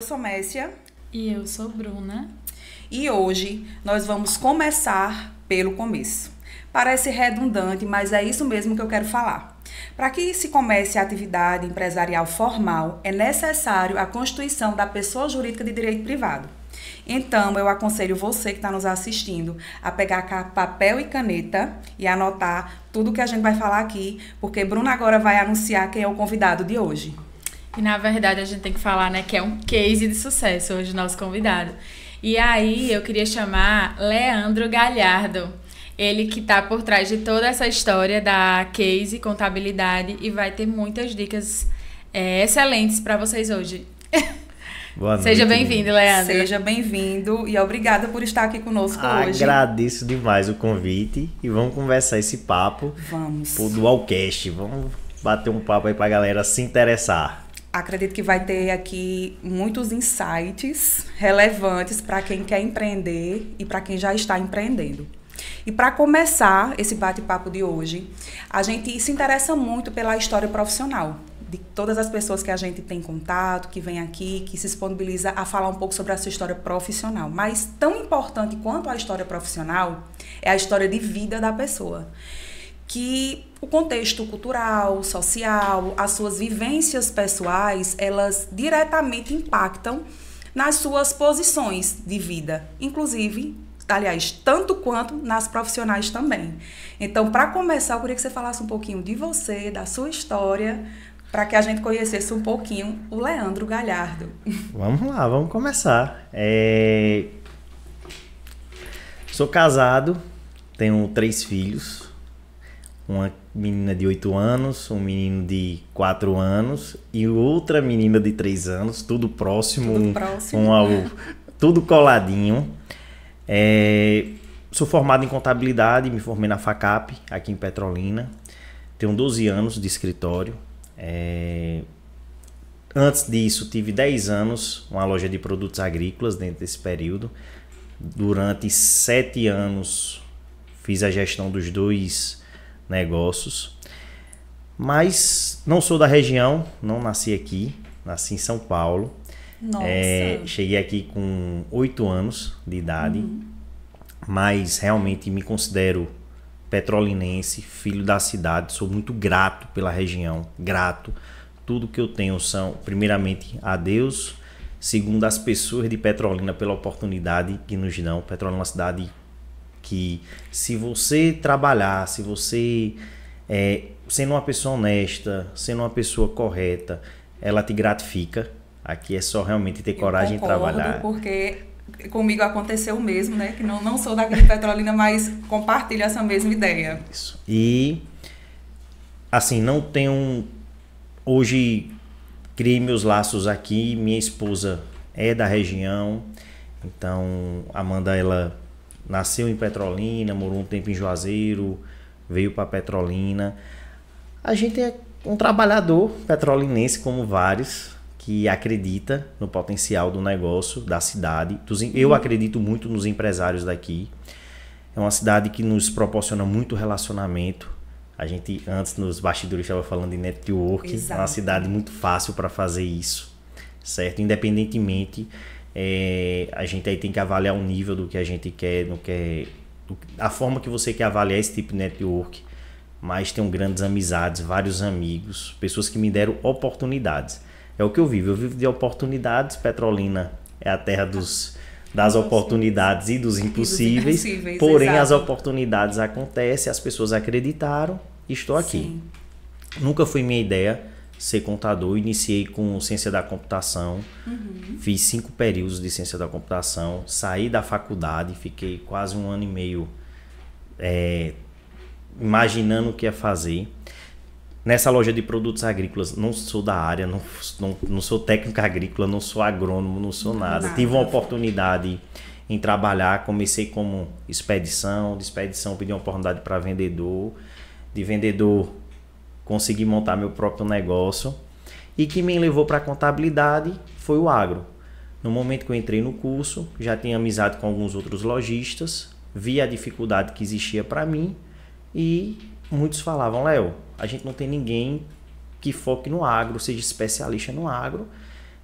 Eu sou Messia E eu sou Bruna. e hoje nós vamos começar pelo começo. Parece redundante, mas é isso mesmo que eu quero falar. Para que se comece a atividade empresarial formal, é necessário a constituição da pessoa jurídica de direito privado. Então, eu aconselho você que está nos assistindo a pegar papel e caneta e anotar tudo que a gente vai falar aqui, porque Bruna agora vai anunciar quem é o convidado de hoje. E na verdade a gente tem que falar, né, que é um case de sucesso hoje o nosso convidado. E aí eu queria chamar Leandro Galhardo. Ele que tá por trás de toda essa história da case contabilidade e vai ter muitas dicas excelentes para vocês hoje. Boa noite. Seja bem-vindo, Leandro. Seja bem-vindo e obrigada por estar aqui conosco hoje. Agradeço demais o convite e vamos conversar esse papo Vamos. pro Dualcast. Vamos bater um papo aí pra galera se interessar. Acredito que vai ter aqui muitos insights relevantes para quem quer empreender e para quem já está empreendendo. E para começar esse bate-papo de hoje, a gente se interessa muito pela história profissional de todas as pessoas que a gente tem contato, que vem aqui, que se disponibiliza a falar um pouco sobre a sua história profissional. Mas tão importante quanto a história profissional é a história de vida da pessoa. Que o contexto cultural, social, as suas vivências pessoais, elas diretamente impactam nas suas posições de vida, inclusive, aliás, tanto quanto nas profissionais também. Então, para começar, eu queria que você falasse um pouquinho de você, da sua história, para que a gente conhecesse um pouquinho o Leandro Galhardo. Vamos lá, vamos começar. Sou casado, tenho 3 filhos. Uma menina de 8 anos, um menino de 4 anos e outra menina de 3 anos, tudo próximo, tudo coladinho. Sou formado em contabilidade, me formei na FACAP, aqui em Petrolina. Tenho 12 anos de escritório. Antes disso, tive 10 anos, uma loja de produtos agrícolas dentro desse período. Durante 7 anos, fiz a gestão dos 2 negócios, mas não sou da região, não nasci aqui, nasci em São Paulo. Nossa. Cheguei aqui com 8 anos de idade, mas realmente me considero petrolinense, filho da cidade, sou muito grato pela região, grato. Tudo que eu tenho são, primeiramente, a Deus, segundo as pessoas de Petrolina pela oportunidade que nos dão. Petrolina é uma cidade que, se você trabalhar, se você sendo uma pessoa honesta, sendo uma pessoa correta, ela te gratifica. Aqui é só realmente ter coragem de trabalhar. Porque comigo aconteceu o mesmo, né? Que não sou daqui de Petrolina, mas compartilho essa mesma ideia. Isso. E, assim, não tenho... Hoje, criei meus laços aqui. Minha esposa é da região. Então, Amanda, ela nasceu em Petrolina, morou um tempo em Juazeiro, veio para Petrolina. A gente é um trabalhador petrolinense, como vários, que acredita no potencial do negócio, da cidade. Eu acredito muito nos empresários daqui. É uma cidade que nos proporciona muito relacionamento. A gente, antes, nos bastidores, estava falando de network. Exato. É uma cidade muito fácil para fazer isso, certo? Independentemente... a gente aí tem que avaliar o nível do que a gente quer, a forma que você quer avaliar esse tipo de network. Mas tenho grandes amizades, vários amigos, pessoas que me deram oportunidades. É o que eu vivo de oportunidades. Petrolina é a terra das oportunidades e dos impossíveis. Porém, exato. As oportunidades acontecem, as pessoas acreditaram e estou aqui. Sim. Nunca foi minha ideia ser contador. Iniciei com ciência da computação, fiz 5 períodos de ciência da computação, saí da faculdade, fiquei quase 1 ano e meio imaginando o que ia fazer. Nessa loja de produtos agrícolas, não sou da área, não sou técnico agrícola, não sou agrônomo, não sou nada. Tive uma oportunidade em trabalhar, comecei como expedição, de expedição pedi uma oportunidade para vendedor, de vendedor consegui montar meu próprio negócio, e que me levou para a contabilidade foi o agro. No momento que eu entrei no curso, já tinha amizade com alguns outros lojistas, vi a dificuldade que existia para mim e muitos falavam: Léo, a gente não tem ninguém que foque no agro, seja especialista no agro,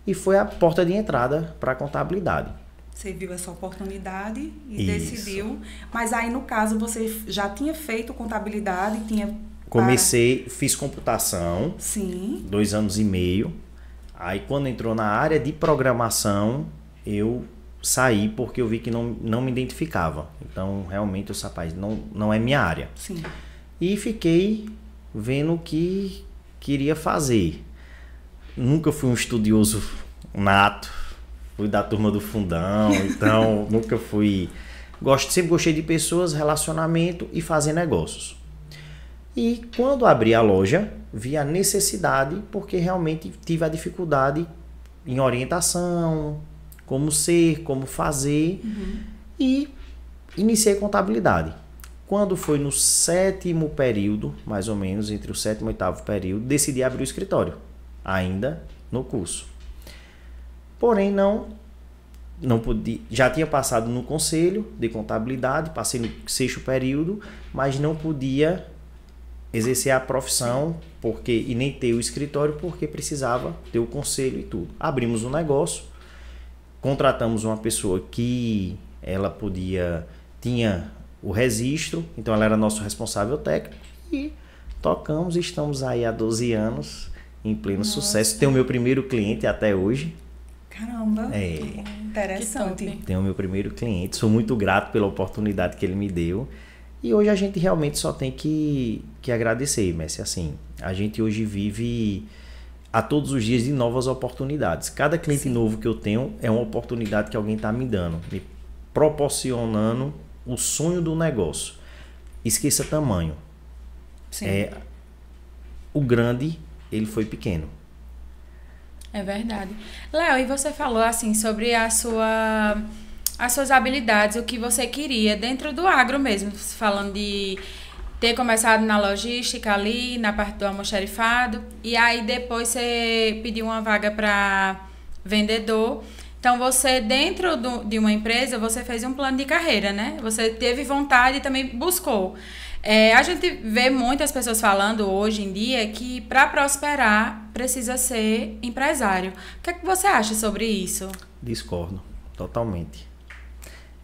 e foi a porta de entrada para a contabilidade. Você viu essa oportunidade e Isso. decidiu. Mas aí, no caso, você já tinha feito contabilidade, tinha... Comecei, fiz computação, Sim. 2 anos e meio. Aí quando entrou na área de programação, eu saí porque eu vi que não me identificava. Então, realmente, eu disse, rapaz, não é minha área. Sim. E fiquei vendo o que queria fazer. Nunca fui um estudioso nato, fui da turma do fundão, então nunca fui... Sempre gostei de pessoas, relacionamento e fazer negócios. E quando abri a loja, vi a necessidade, porque realmente tive a dificuldade em orientação, como ser, como fazer, e iniciei contabilidade. Quando foi no 7º período, mais ou menos, entre o 7º e o 8º período, decidi abrir o escritório, ainda no curso. Porém, não podia, já tinha passado no conselho de contabilidade, passei no 6º período, mas não podia exercer a profissão e nem ter o escritório, porque precisava ter o conselho e tudo. Abrimos um negócio, contratamos uma pessoa que ela tinha o registro, então ela era nosso responsável técnico e tocamos, estamos aí há 12 anos em pleno sucesso. Tenho o meu primeiro cliente até hoje. Caramba, interessante. Tenho o meu primeiro cliente, sou muito grato pela oportunidade que ele me deu. E hoje a gente realmente só tem que agradecer, Messi. Assim, a gente hoje vive a todos os dias de novas oportunidades. Cada cliente novo que eu tenho é uma oportunidade que alguém está me dando, me proporcionando o sonho do negócio. Esqueça tamanho. Sim. O grande, ele foi pequeno. É verdade. Léo, e você falou assim sobre as suas habilidades, o que você queria dentro do agro mesmo, falando de ter começado na logística ali, na parte do almoxarifado, e aí depois você pediu uma vaga para vendedor. Então, você, dentro de uma empresa, você fez um plano de carreira, né? Você teve vontade e também buscou. A gente vê muitas pessoas falando hoje em dia que para prosperar precisa ser empresário. O que é que você acha sobre isso? Discordo, totalmente.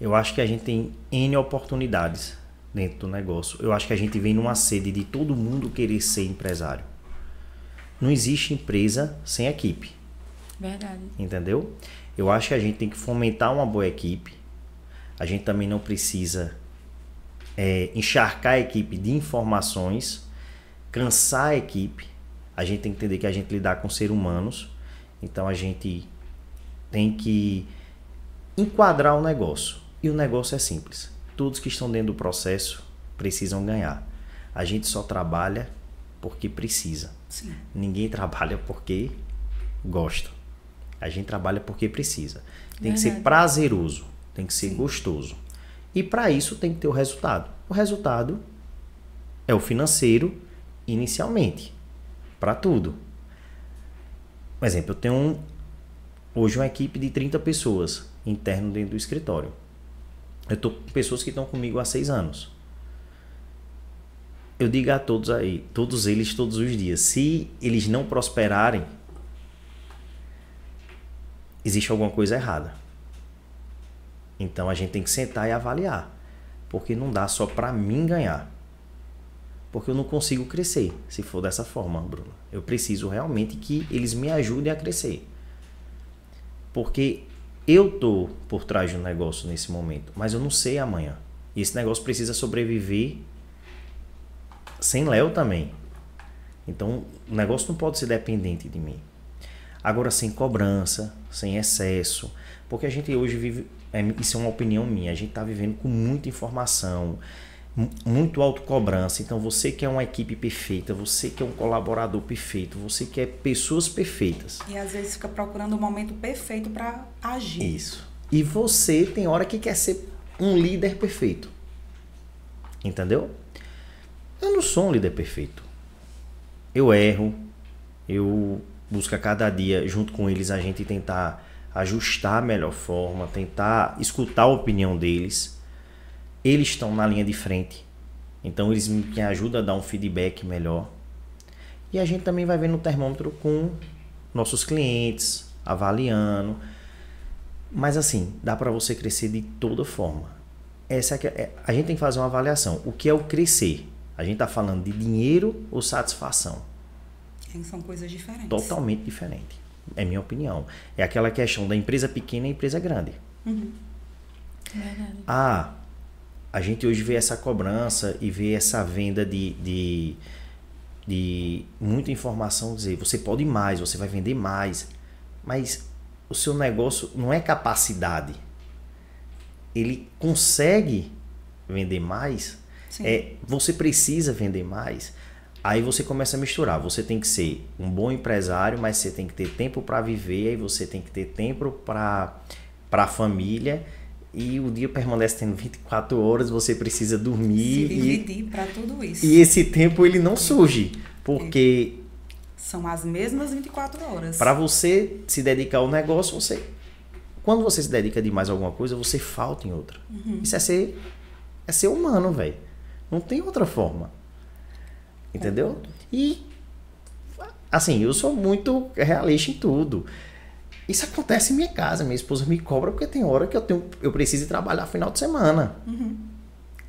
Eu acho que a gente tem N oportunidades dentro do negócio. Eu acho que a gente vem numa sede de todo mundo querer ser empresário. Não existe empresa sem equipe. Verdade. Entendeu? Eu acho que a gente tem que fomentar uma boa equipe. A gente também não precisa encharcar a equipe de informações, cansar a equipe. A gente tem que entender que a gente lidar com seres humanos. Então a gente tem que enquadrar o negócio. E o negócio é simples. Todos que estão dentro do processo precisam ganhar. A gente só trabalha porque precisa. Sim. Ninguém trabalha porque gosta. A gente trabalha porque precisa. Tem que ser prazeroso, tem que ser gostoso. E para isso tem que ter o resultado. O resultado é o financeiro inicialmente, para tudo. Por exemplo, eu tenho hoje uma equipe de 30 pessoas interno dentro do escritório. Eu estou com pessoas que estão comigo há 6 anos. Eu digo a todos eles todos os dias, se eles não prosperarem, existe alguma coisa errada. Então a gente tem que sentar e avaliar. Porque não dá só para mim ganhar. Porque eu não consigo crescer se for dessa forma, Bruno. Eu preciso realmente que eles me ajudem a crescer. Porque eu tô por trás do negócio nesse momento, mas eu não sei amanhã. E esse negócio precisa sobreviver sem Léo também. Então o negócio não pode ser dependente de mim. Agora, sem cobrança, sem excesso. Porque a gente hoje vive... isso é uma opinião minha. A gente está vivendo com muita informação, muito autocobrança. Então, você quer uma equipe perfeita, você quer um colaborador perfeito, você quer pessoas perfeitas. E às vezes fica procurando o momento perfeito para agir. Isso. E você tem hora que quer ser um líder perfeito. Entendeu? Eu não sou um líder perfeito. Eu erro, eu busco a cada dia, junto com eles, a gente tentar ajustar a melhor forma, tentar escutar a opinião deles. Eles estão na linha de frente, então eles me ajudam a dar um feedback melhor. E a gente também vai vendo o termômetro com nossos clientes, avaliando. Mas assim, dá para você crescer de toda forma. A gente tem que fazer uma avaliação. O que é o crescer? A gente está falando de dinheiro ou satisfação? São coisas diferentes. Totalmente diferente. É minha opinião. É aquela questão da empresa pequena e empresa grande. Verdade. A gente hoje vê essa cobrança e vê essa venda de muita informação, dizer, você pode mais, você vai vender mais. Mas o seu negócio não é capacidade. Ele consegue vender mais. Você precisa vender mais. Aí você começa a misturar. Você tem que ser um bom empresário, mas você tem que ter tempo para viver, aí você tem que ter tempo para a família. E o dia permanece tendo 24 horas, você precisa dormir. Se dividir para tudo isso. E esse tempo ele não surge, porque são as mesmas 24 horas. Para você se dedicar ao negócio, quando você se dedica demais a alguma coisa, você falta em outra. Isso é ser humano, velho. Não tem outra forma. Entendeu? E assim, eu sou muito realista em tudo. Isso acontece em minha casa. Minha esposa me cobra porque tem hora que eu preciso ir trabalhar final de semana.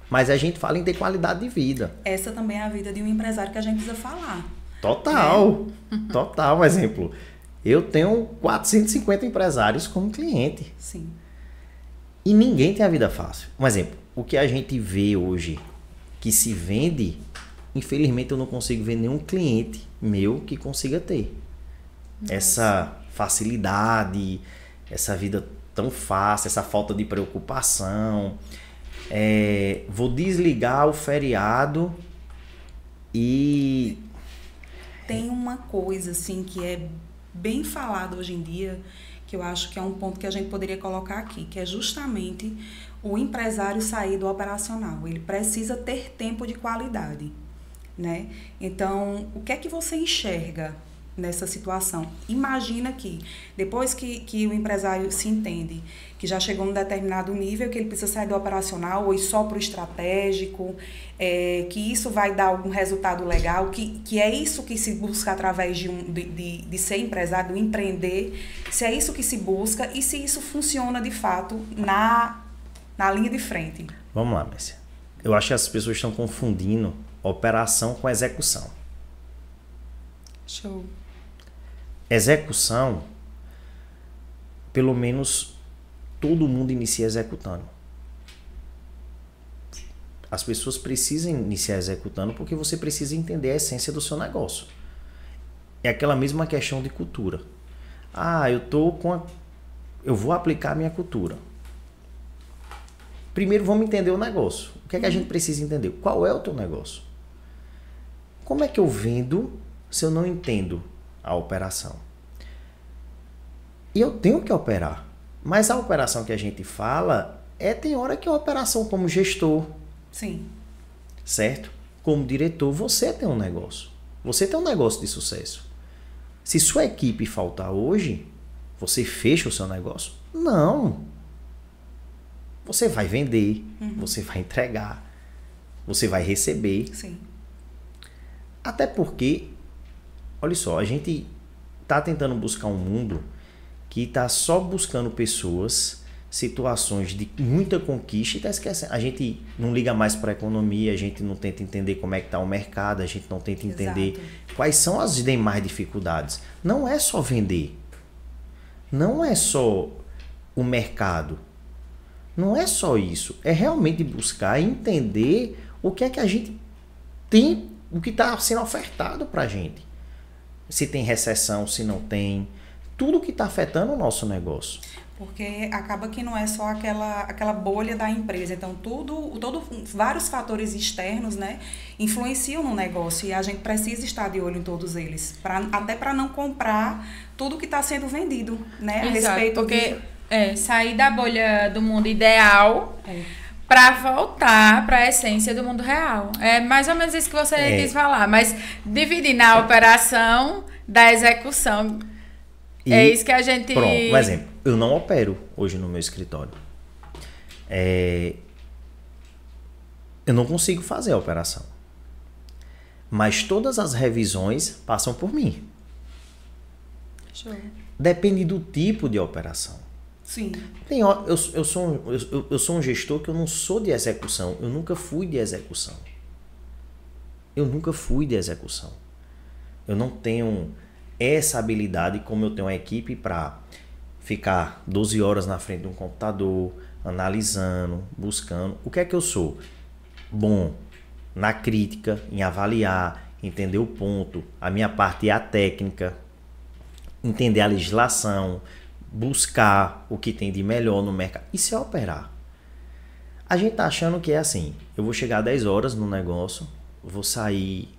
Mas a gente fala em ter qualidade de vida. Essa também é a vida de um empresário que a gente precisa falar. Total. Total. Um exemplo. Eu tenho 450 empresários como cliente. Sim. E ninguém tem a vida fácil. Um exemplo. O que a gente vê hoje que se vende, infelizmente eu não consigo ver nenhum cliente meu que consiga ter. Nossa. Essa facilidade, essa vida tão fácil, essa falta de preocupação. Vou desligar o feriado e... Tem uma coisa assim que é bem falado hoje em dia, que eu acho que é um ponto que a gente poderia colocar aqui, que é justamente o empresário sair do operacional. Ele precisa ter tempo de qualidade, né? Então, o que é que você enxerga nessa situação? Imagina que depois que o empresário se entende que já chegou num determinado nível, que ele precisa sair do operacional ou ir só para o estratégico, que isso vai dar algum resultado legal, que é isso que se busca através de ser empresário, de empreender, se é isso que se busca e se isso funciona de fato na linha de frente. Vamos lá, Mércia. Eu acho que as pessoas estão confundindo operação com execução. Show. Execução, pelo menos todo mundo inicia executando. As pessoas precisam iniciar executando porque você precisa entender a essência do seu negócio. É aquela mesma questão de cultura. Eu vou aplicar a minha cultura. Primeiro vamos entender o negócio. O que é que a gente precisa entender? Qual é o teu negócio? Como é que eu vendo se eu não entendo a operação? E eu tenho que operar. Mas a operação que a gente fala tem hora que é uma operação como gestor. Sim. Certo? Como diretor, você tem um negócio. Você tem um negócio de sucesso. Se sua equipe faltar hoje, você fecha o seu negócio? Não. Você vai vender, você vai entregar, você vai receber. Sim. Até porque, olha só, a gente está tentando buscar um mundo que está só buscando pessoas, situações de muita conquista e está esquecendo. A gente não liga mais para a economia, a gente não tenta entender como é que está o mercado, a gente não tenta entender quais são as demais dificuldades. Não é só vender, não é só o mercado, não é só isso. É realmente buscar entender o que é que a gente tem, o que está sendo ofertado para a gente. Se tem recessão, se não tem. Tudo que está afetando o nosso negócio. Porque acaba que não é só aquela bolha da empresa. Então, vários fatores externos, né, influenciam no negócio. E a gente precisa estar de olho em todos eles. Até para não comprar tudo que está sendo vendido, né? Exato, a respeito porque sair da bolha do mundo ideal para voltar para a essência do mundo real. É mais ou menos isso que você quis falar. Mas dividir na operação da execução... É isso que a gente... Pronto, um exemplo. Eu não opero hoje no meu escritório. Eu não consigo fazer a operação. Mas todas as revisões passam por mim. Show. Depende do tipo de operação. Sim. Eu sou um gestor que eu não sou de execução. Eu nunca fui de execução. Eu não tenho essa habilidade como eu tenho a equipe para ficar 12 horas na frente de um computador, analisando, buscando. O que é que eu sou? Bom na crítica, em avaliar, entender o ponto. A minha parte é a técnica, entender a legislação, buscar o que tem de melhor no mercado. Isso é operar. A gente tá achando que é assim, eu vou chegar 10 horas no negócio, vou sair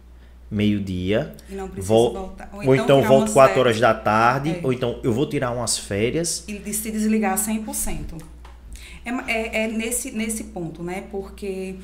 meio-dia, voltar. Ou então volto 4 horas da tarde, ou então eu vou tirar umas férias. E se desligar 100%. É nesse ponto, né? Porque,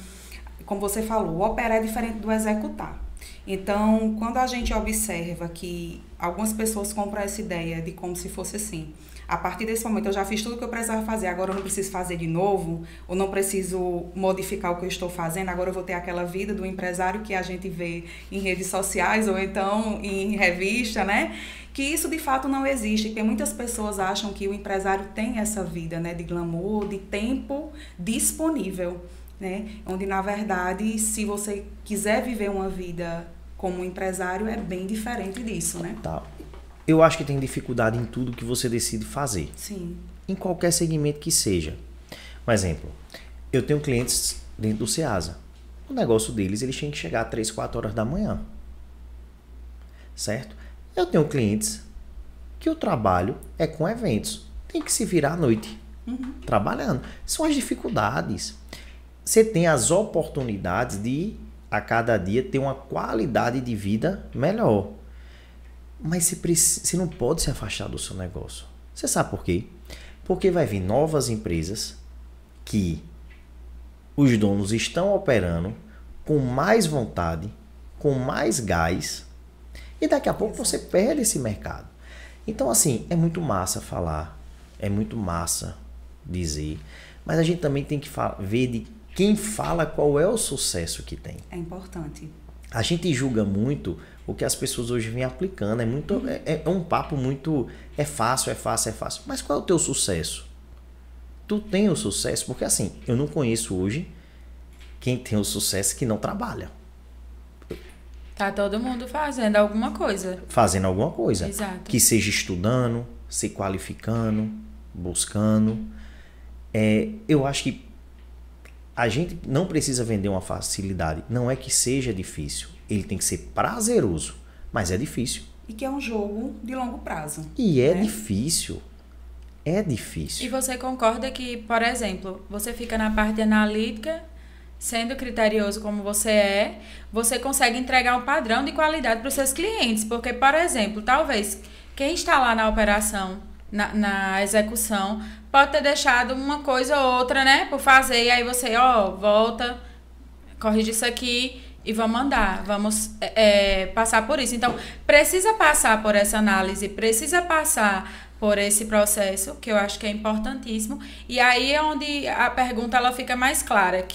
como você falou, o operar é diferente do executar. Então, quando a gente observa que algumas pessoas compram essa ideia de como se fosse assim, a partir desse momento eu já fiz tudo o que eu precisava fazer, agora eu não preciso fazer de novo, ou não preciso modificar o que eu estou fazendo, agora eu vou ter aquela vida do empresário que a gente vê em redes sociais ou então em revista, né? Que isso de fato não existe, porque muitas pessoas acham que o empresário tem essa vida, né, de glamour, de tempo disponível, né? Onde, na verdade, se você quiser viver uma vida como empresário, é bem diferente disso, né? Tá. Eu acho que tem dificuldade em tudo que você decide fazer. Sim. Em qualquer segmento que seja. Um exemplo, eu tenho clientes dentro do Ceasa. O negócio deles, eles têm que chegar às 3, 4 horas da manhã. Certo? Eu tenho clientes que o trabalho é com eventos. Tem que se virar à noite trabalhando. São as dificuldades. Você tem as oportunidades de, a cada dia, ter uma qualidade de vida melhor. Mas você não pode se afastar do seu negócio. Você sabe por quê? Porque vai vir novas empresas que os donos estão operando com mais vontade, com mais gás, e daqui a pouco você perde esse mercado. Então, assim, é muito massa falar, é muito massa dizer, mas a gente também tem que ver de quem fala qual é o sucesso que tem. É importante. A gente julga muito o que as pessoas hoje vêm aplicando. É um papo muito... É fácil. Mas qual é o teu sucesso? Tu tem o sucesso? Porque assim, eu não conheço hoje quem tem o sucesso que não trabalha. Tá todo mundo fazendo alguma coisa. Fazendo alguma coisa. Exato. Que seja estudando, se qualificando, buscando. Eu acho que a gente não precisa vender uma facilidade. Não é que seja difícil. Ele tem que ser prazeroso. Mas é difícil. E que é um jogo de longo prazo. E é difícil. É difícil. E você concorda que, por exemplo, você fica na parte analítica, sendo criterioso como você consegue entregar um padrão de qualidade para os seus clientes. Porque, por exemplo, talvez quem está lá na operação, na execução, pode ter deixado uma coisa ou outra, né, por fazer, e aí você, volta, corrige isso aqui e vamos andar, vamos passar por isso. Então, precisa passar por essa análise, precisa passar por esse processo, que eu acho que é importantíssimo, e aí é onde a pergunta ela fica mais clara,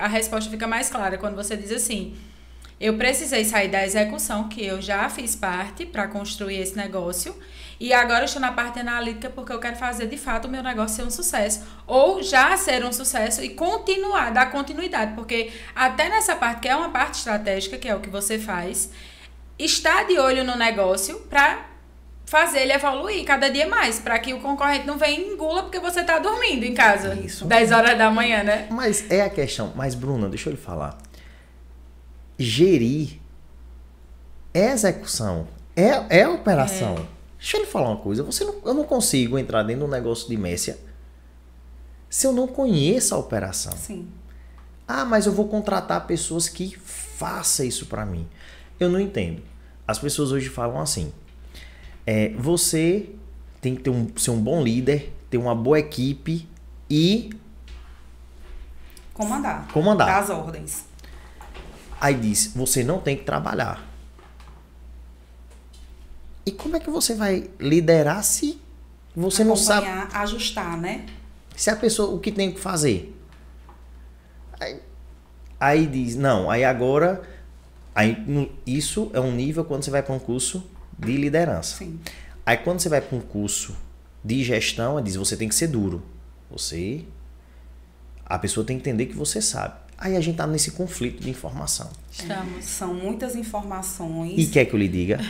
a resposta fica mais clara, quando você diz assim, eu precisei sair da execução, que eu já fiz parte para construir esse negócio, e agora eu estou na parte analítica porque eu quero fazer de fato o meu negócio ser um sucesso. Ou já ser um sucesso e continuar, dar continuidade. Porque até nessa parte, que é uma parte estratégica, que é o que você faz, está de olho no negócio para fazer ele evoluir cada dia mais. Para que o concorrente não venha e engula porque você está dormindo em casa. Isso. 10 horas da manhã, né? Mas é a questão. Mas, Bruna, deixa eu lhe falar. Gerir é execução. É operação. Deixa eu lhe falar uma coisa. Eu não consigo entrar dentro do negócio de Messia se eu não conheço a operação. Sim. Ah, mas eu vou contratar pessoas que façam isso para mim. Eu não entendo. As pessoas hoje falam assim. Você tem que ser um bom líder, ter uma boa equipe e... Comandar. Dar as ordens. Aí diz, você não tem que trabalhar. E como é que você vai liderar se você não sabe... Ajustar, né? Se a pessoa, o que tem que fazer? Aí diz, não, aí agora... Isso é um nível quando você vai para um curso de liderança. Sim. Aí quando você vai para um curso de gestão, diz, você tem que ser duro. A pessoa tem que entender que você sabe. Aí a gente tá nesse conflito de informação. Estamos. São muitas informações. E quer que eu lhe diga?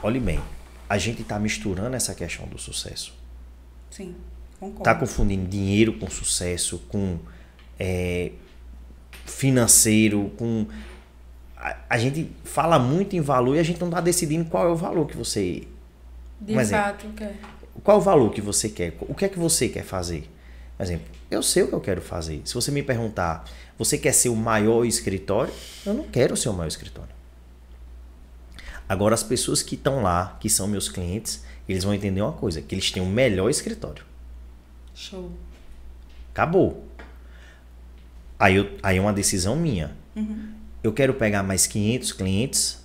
Olhe bem, a gente tá misturando essa questão do sucesso. Sim, concordo. Tá confundindo dinheiro com sucesso, com financeiro, com... A gente fala muito em valor e a gente não tá decidindo qual é o valor que você... De fato, quer. Qual é o valor que você quer? O que é que você quer fazer? Por exemplo, eu sei o que eu quero fazer. Se você me perguntar, você quer ser o maior escritório? Eu não quero ser o maior escritório. Agora, as pessoas que estão lá, que são meus clientes, eles vão entender uma coisa, que eles têm o melhor escritório. Show. Acabou. Aí é uma decisão minha. Uhum. Eu quero pegar mais 500 clientes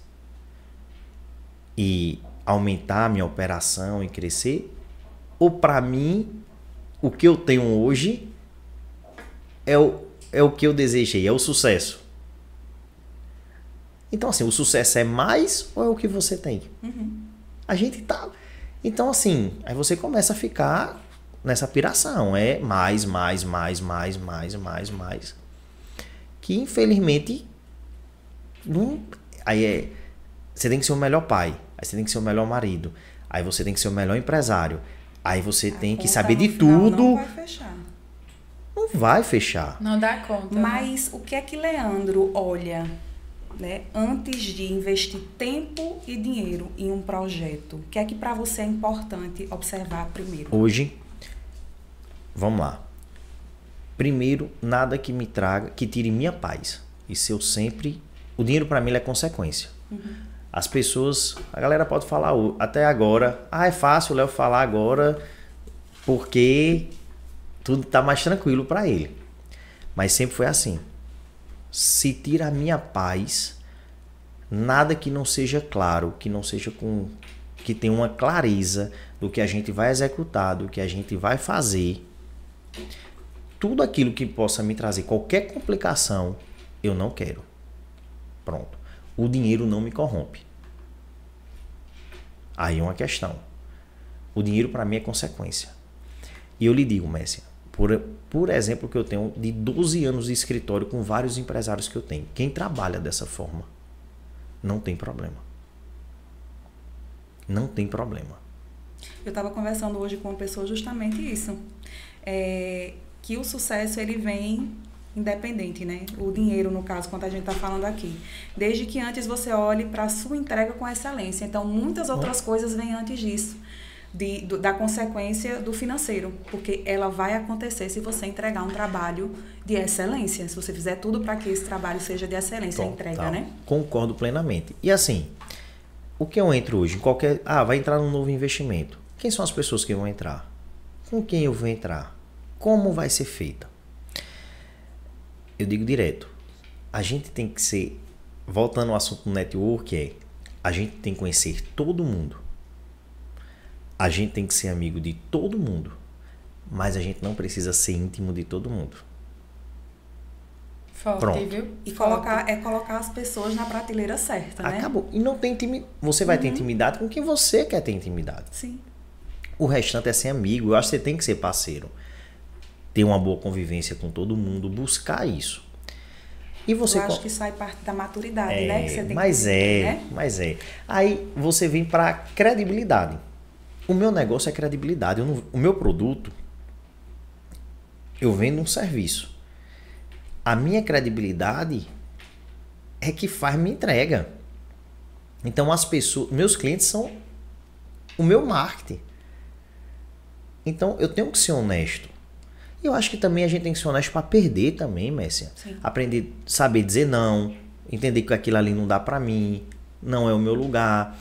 e aumentar a minha operação e crescer? Ou para mim, o que eu tenho hoje é o que eu desejei, é o sucesso? Então, assim, o sucesso é mais ou é o que você tem? Uhum. A gente tá... Então, assim, aí você começa a ficar nessa piração. É mais. Que, infelizmente, não... Aí você tem que ser o melhor pai. Aí você tem que ser o melhor marido. Aí você tem que ser o melhor empresário. Aí você tem que saber de tudo. Não vai fechar. Não vai fechar. Não dá conta. Mas o que é que Leandro olha, né, antes de investir tempo e dinheiro em um projeto? O que é que para você é importante observar primeiro? Hoje, vamos lá. Primeiro, nada que me traga, que tire minha paz. Isso eu sempre... O dinheiro para mim ele é consequência. Uhum. As pessoas, a galera pode falar até agora, é fácil o Léo falar agora porque tudo tá mais tranquilo para ele. Mas sempre foi assim. Se tira a minha paz, nada que não seja claro, que não seja que tenha uma clareza do que a gente vai executar, do que a gente vai fazer, tudo aquilo que possa me trazer qualquer complicação, eu não quero. Pronto. O dinheiro não me corrompe. Aí é uma questão. O dinheiro para mim é consequência. E eu lhe digo, Messia, por exemplo, que eu tenho de 12 anos de escritório com vários empresários que eu tenho. Quem trabalha dessa forma não tem problema. Não tem problema. Eu estava conversando hoje com uma pessoa justamente isso. Que o sucesso ele vem independente, né? O dinheiro, no caso, quando a gente está falando aqui. Desde que antes você olhe para a sua entrega com excelência. Então, muitas outras coisas vêm antes disso. Da consequência do financeiro. Porque ela vai acontecer se você entregar um trabalho de excelência. Se você fizer tudo para que esse trabalho seja de excelência, a entrega, né? Concordo plenamente. E assim, o que eu entro hoje? Vai entrar num novo investimento. Quem são as pessoas que vão entrar? Com quem eu vou entrar? Como vai ser feita? Eu digo direto, a gente tem que ser, voltando ao assunto do network, a gente tem que conhecer todo mundo. A gente tem que ser amigo de todo mundo, mas a gente não precisa ser íntimo de todo mundo. Forte, pronto. Viu? E colocar as pessoas na prateleira certa, né? Acabou. E não tem intimidade. Você vai ter intimidade com quem você quer ter intimidade. Sim. O restante é ser amigo. Eu acho que você tem que ser parceiro. Ter uma boa convivência com todo mundo, buscar isso. E você... Eu acho que sai parte da maturidade, né? Que você tem Mas é. Aí você vem para credibilidade. O meu negócio é credibilidade. O meu produto, eu vendo um serviço. A minha credibilidade é que faz minha entrega. Então as pessoas, meus clientes são o meu marketing. Então eu tenho que ser honesto. E eu acho que também a gente tem que ser honesto para perder também, Messia. Sim. Aprender, saber dizer não, entender que aquilo ali não dá para mim, não é o meu lugar,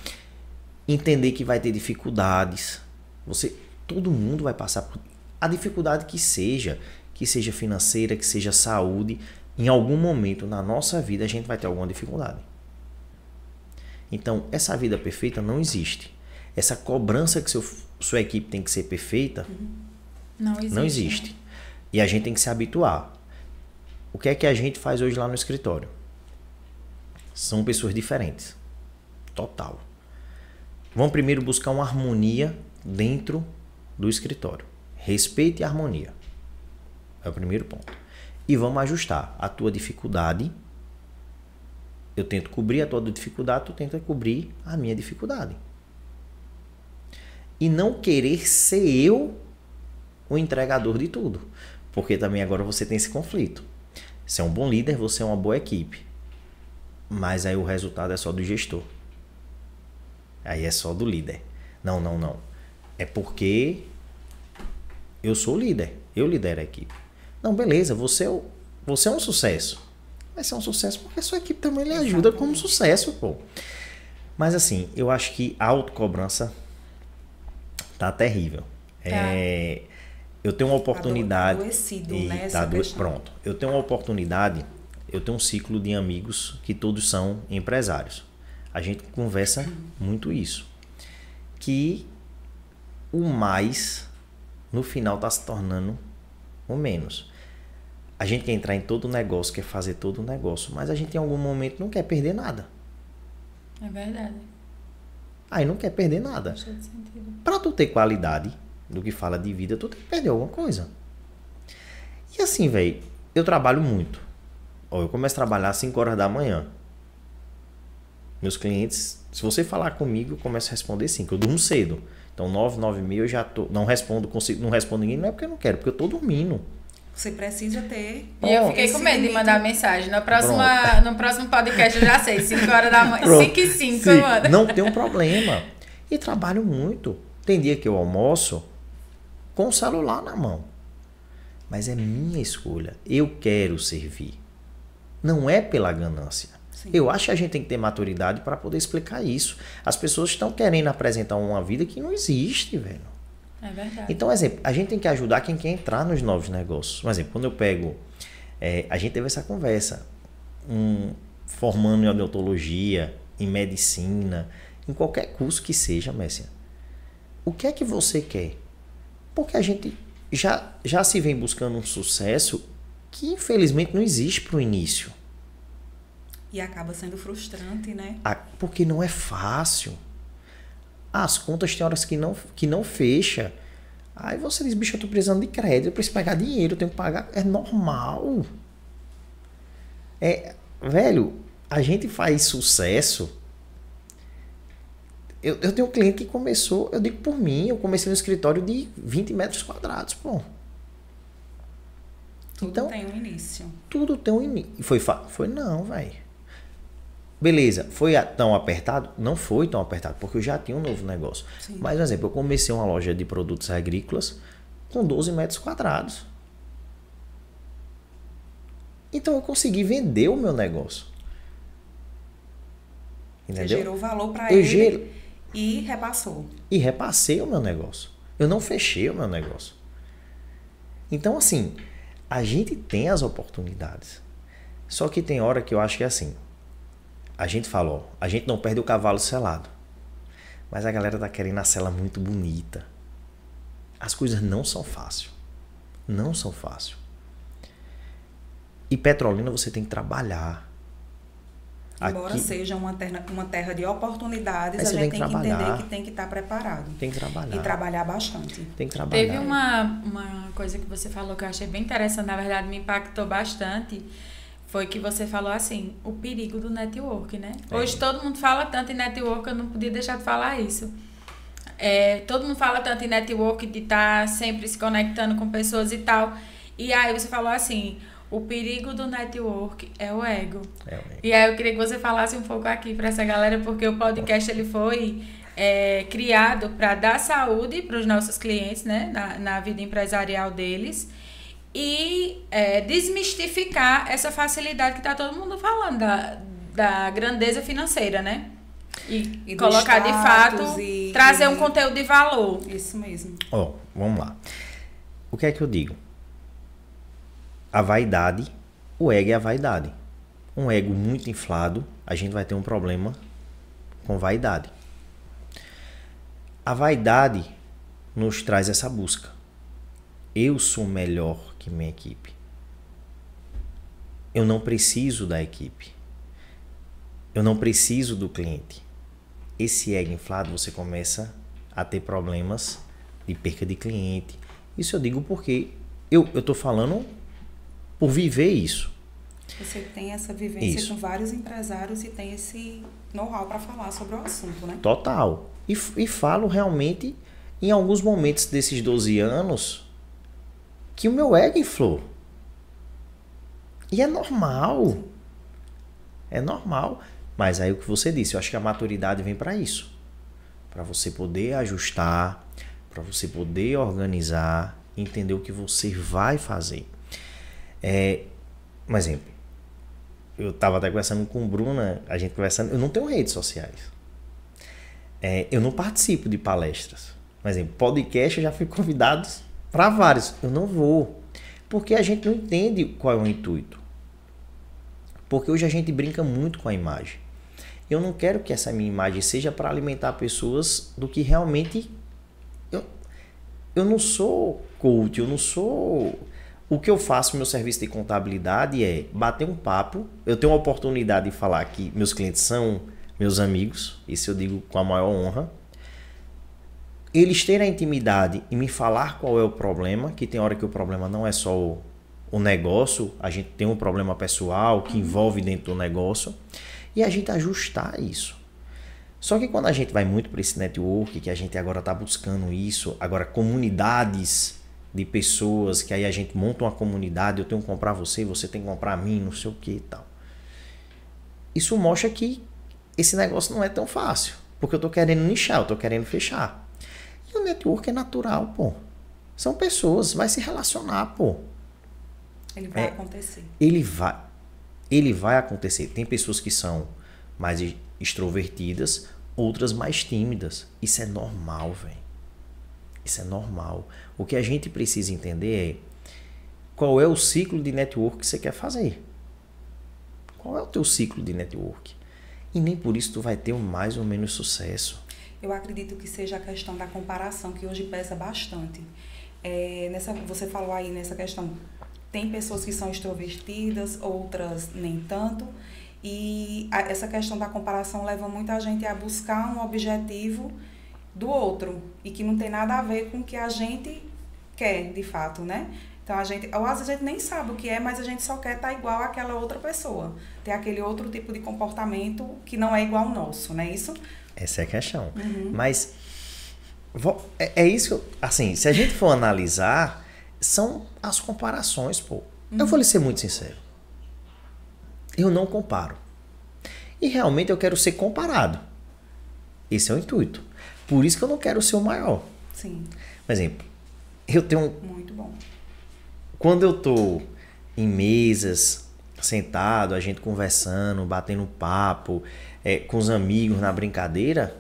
entender que vai ter dificuldades. Todo mundo vai passar por a dificuldade que seja financeira, que seja saúde. Em algum momento na nossa vida a gente vai ter alguma dificuldade. Então, essa vida perfeita não existe. Essa cobrança que sua equipe tem que ser perfeita, não existe. E a gente tem que se habituar. O que é que a gente faz hoje lá no escritório? São pessoas diferentes. Total. Vamos primeiro buscar uma harmonia dentro do escritório. Respeito e harmonia. É o primeiro ponto. E vamos ajustar a tua dificuldade. Eu tento cobrir a tua dificuldade, tu tenta cobrir a minha dificuldade. E não querer ser eu o entregador de tudo. Porque também agora você tem esse conflito. Você é um bom líder, você é uma boa equipe. Mas aí o resultado é só do gestor. Aí é só do líder. Não. É porque eu sou o líder. Eu lidero a equipe. Não, beleza, você é um sucesso. Vai ser um sucesso porque a sua equipe também lhe ajuda como sucesso, pô. Mas assim, eu acho que a autocobrança tá terrível. Tá. Eu tenho uma oportunidade. Adoecido, né, essa questão. Pronto. Eu tenho uma oportunidade, eu tenho um ciclo de amigos que todos são empresários. A gente conversa muito isso. Que o mais, no final, está se tornando o menos. A gente quer entrar em todo o negócio, quer fazer todo o negócio, mas a gente em algum momento não quer perder nada. É verdade. Aí não quer perder nada. Faz todo sentido. Para tu ter qualidade do que fala de vida, tu tem que perder alguma coisa. E assim, velho, eu trabalho muito. Eu começo a trabalhar às 5 horas da manhã. Meus clientes, se você falar comigo, eu começo a responder 5. Eu durmo cedo. Então 9, 9 e meia eu já tô. Não respondo ninguém, não é porque eu não quero, porque eu tô dormindo. Você precisa ter... E eu fiquei com medo de mandar mensagem. No próximo podcast eu já sei. 5 horas da manhã. 5 e 5, mano. Não tem um problema. E trabalho muito. Tem dia que eu almoço com o celular na mão. Mas é minha escolha. Eu quero servir. Não é pela ganância. Sim. Eu acho que a gente tem que ter maturidade para poder explicar isso. As pessoas estão querendo apresentar uma vida que não existe, velho. É verdade. Então, exemplo, a gente tem que ajudar quem quer entrar nos novos negócios. Por exemplo, quando eu pego... a gente teve essa conversa. Formando em odontologia, em medicina, em qualquer curso que seja, Messia. O que é que você quer? Porque a gente já se vem buscando um sucesso que, infelizmente, não existe para o início. E acaba sendo frustrante, né? Porque não é fácil. As contas tem horas que não fecha. Aí você diz, bicho, eu tô precisando de crédito, eu preciso pagar dinheiro, eu tenho que pagar. É normal. Velho, a gente faz sucesso. Eu tenho um cliente que começou, eu digo por mim, eu comecei no escritório de 20 metros quadrados, pô. Tudo tem um início. Tudo tem um início. Foi não, velho. Beleza, foi tão apertado? Não foi tão apertado, porque eu já tinha um novo negócio. Sim. Mas, por exemplo, eu comecei uma loja de produtos agrícolas com 12 metros quadrados. Então, eu consegui vender o meu negócio. Entendeu? Você gerou valor para ele e repassou. E repassei o meu negócio. Eu não fechei o meu negócio. Então, assim, a gente tem as oportunidades. Só que tem hora que eu acho que é assim. A gente fala, a gente não perde o cavalo selado. Mas a galera tá querendo a sela muito bonita. As coisas não são fáceis. Não são fáceis. E Petrolina você tem que trabalhar. Embora seja uma terra de oportunidades, a gente tem que entender que tem que estar preparado. Tem que trabalhar. E trabalhar bastante. Tem que trabalhar. Teve uma coisa que você falou que eu achei bem interessante, na verdade me impactou bastante. Foi que você falou assim, o perigo do network, né? Hoje todo mundo fala tanto em network, eu não podia deixar de falar isso. Todo mundo fala tanto em network, de estar sempre se conectando com pessoas e tal. E aí você falou assim, o perigo do network é o ego. E aí eu queria que você falasse um pouco aqui para essa galera, porque o podcast ele foi criado para dar saúde para os nossos clientes, né? Na vida empresarial deles. E desmistificar essa facilidade que está todo mundo falando da grandeza financeira, né? E colocar de fato, trazer um conteúdo de valor. Isso mesmo. Vamos lá. O que é que eu digo? A vaidade, o ego é a vaidade. Um ego muito inflado, a gente vai ter um problema com vaidade. A vaidade nos traz essa busca. Eu sou melhor que minha equipe. Eu não preciso da equipe. Eu não preciso do cliente. esse ego inflado, você começa a ter problemas de perca de cliente. Isso eu digo porque eu tô falando por viver isso. Você tem essa vivência com vários empresários e tem esse know-how para falar sobre o assunto, né? Total. E falo realmente, em alguns momentos desses 12 anos, que o meu ego inflou. E é normal. Sim. É normal. Mas aí o que você disse, eu acho que a maturidade vem para isso. Para você poder ajustar, para você poder organizar, entender o que você vai fazer. Um exemplo. Eu estava até conversando com Bruna, a gente conversando, eu não tenho redes sociais. Eu não participo de palestras. Por exemplo, podcast eu já fui convidado para vários. Eu não vou. Porque a gente não entende qual é o intuito. Porque hoje a gente brinca muito com a imagem. Eu não quero que essa minha imagem seja para alimentar pessoas do que realmente... Eu não sou coach, eu não sou... O que eu faço, meu serviço de contabilidade é bater um papo. Eu tenho a oportunidade de falar que meus clientes são meus amigos. Isso eu digo com a maior honra. Eles terem a intimidade e me falar qual é o problema, que tem hora que o problema não é só o negócio, a gente tem um problema pessoal que envolve dentro do negócio, e a gente ajustar isso. Só que quando a gente vai muito para esse network, que a gente agora está buscando isso, agora comunidades de pessoas, que aí a gente monta uma comunidade, eu tenho que comprar você tem que comprar mim, não sei o que e tal. Isso mostra que esse negócio não é tão fácil, porque eu estou querendo nichar, eu estou querendo fechar. E o network é natural, pô. São pessoas, vai se relacionar, pô. Ele vai acontecer. Ele vai acontecer. Tem pessoas que são mais extrovertidas, outras mais tímidas. Isso é normal, velho. Isso é normal. O que a gente precisa entender é qual é o ciclo de network que você quer fazer. Qual é o teu ciclo de network? E nem por isso tu vai ter mais ou menos sucesso. Eu acredito que seja a questão da comparação, que hoje pesa bastante. Você falou aí nessa questão, tem pessoas que são extrovertidas, outras nem tanto, e essa questão da comparação leva muita gente a buscar um objetivo do outro, e que não tem nada a ver com o que a gente quer, de fato, né? Então, às vezes a gente nem sabe o que é, mas a gente só quer estar igual àquela outra pessoa. Ter aquele outro tipo de comportamento que não é igual ao nosso, não é isso? Essa é a questão. Mas é isso que eu, assim, se a gente for analisar, são as comparações, pô. Eu vou lhe ser muito sincero. Eu não comparo. E realmente eu quero ser comparado. Esse é o intuito. Por isso que eu não quero ser o maior. Sim. Por exemplo, eu tenho... Muito bom. Quando eu tô em mesas, sentado, a gente conversando, batendo papo, com os amigos na brincadeira,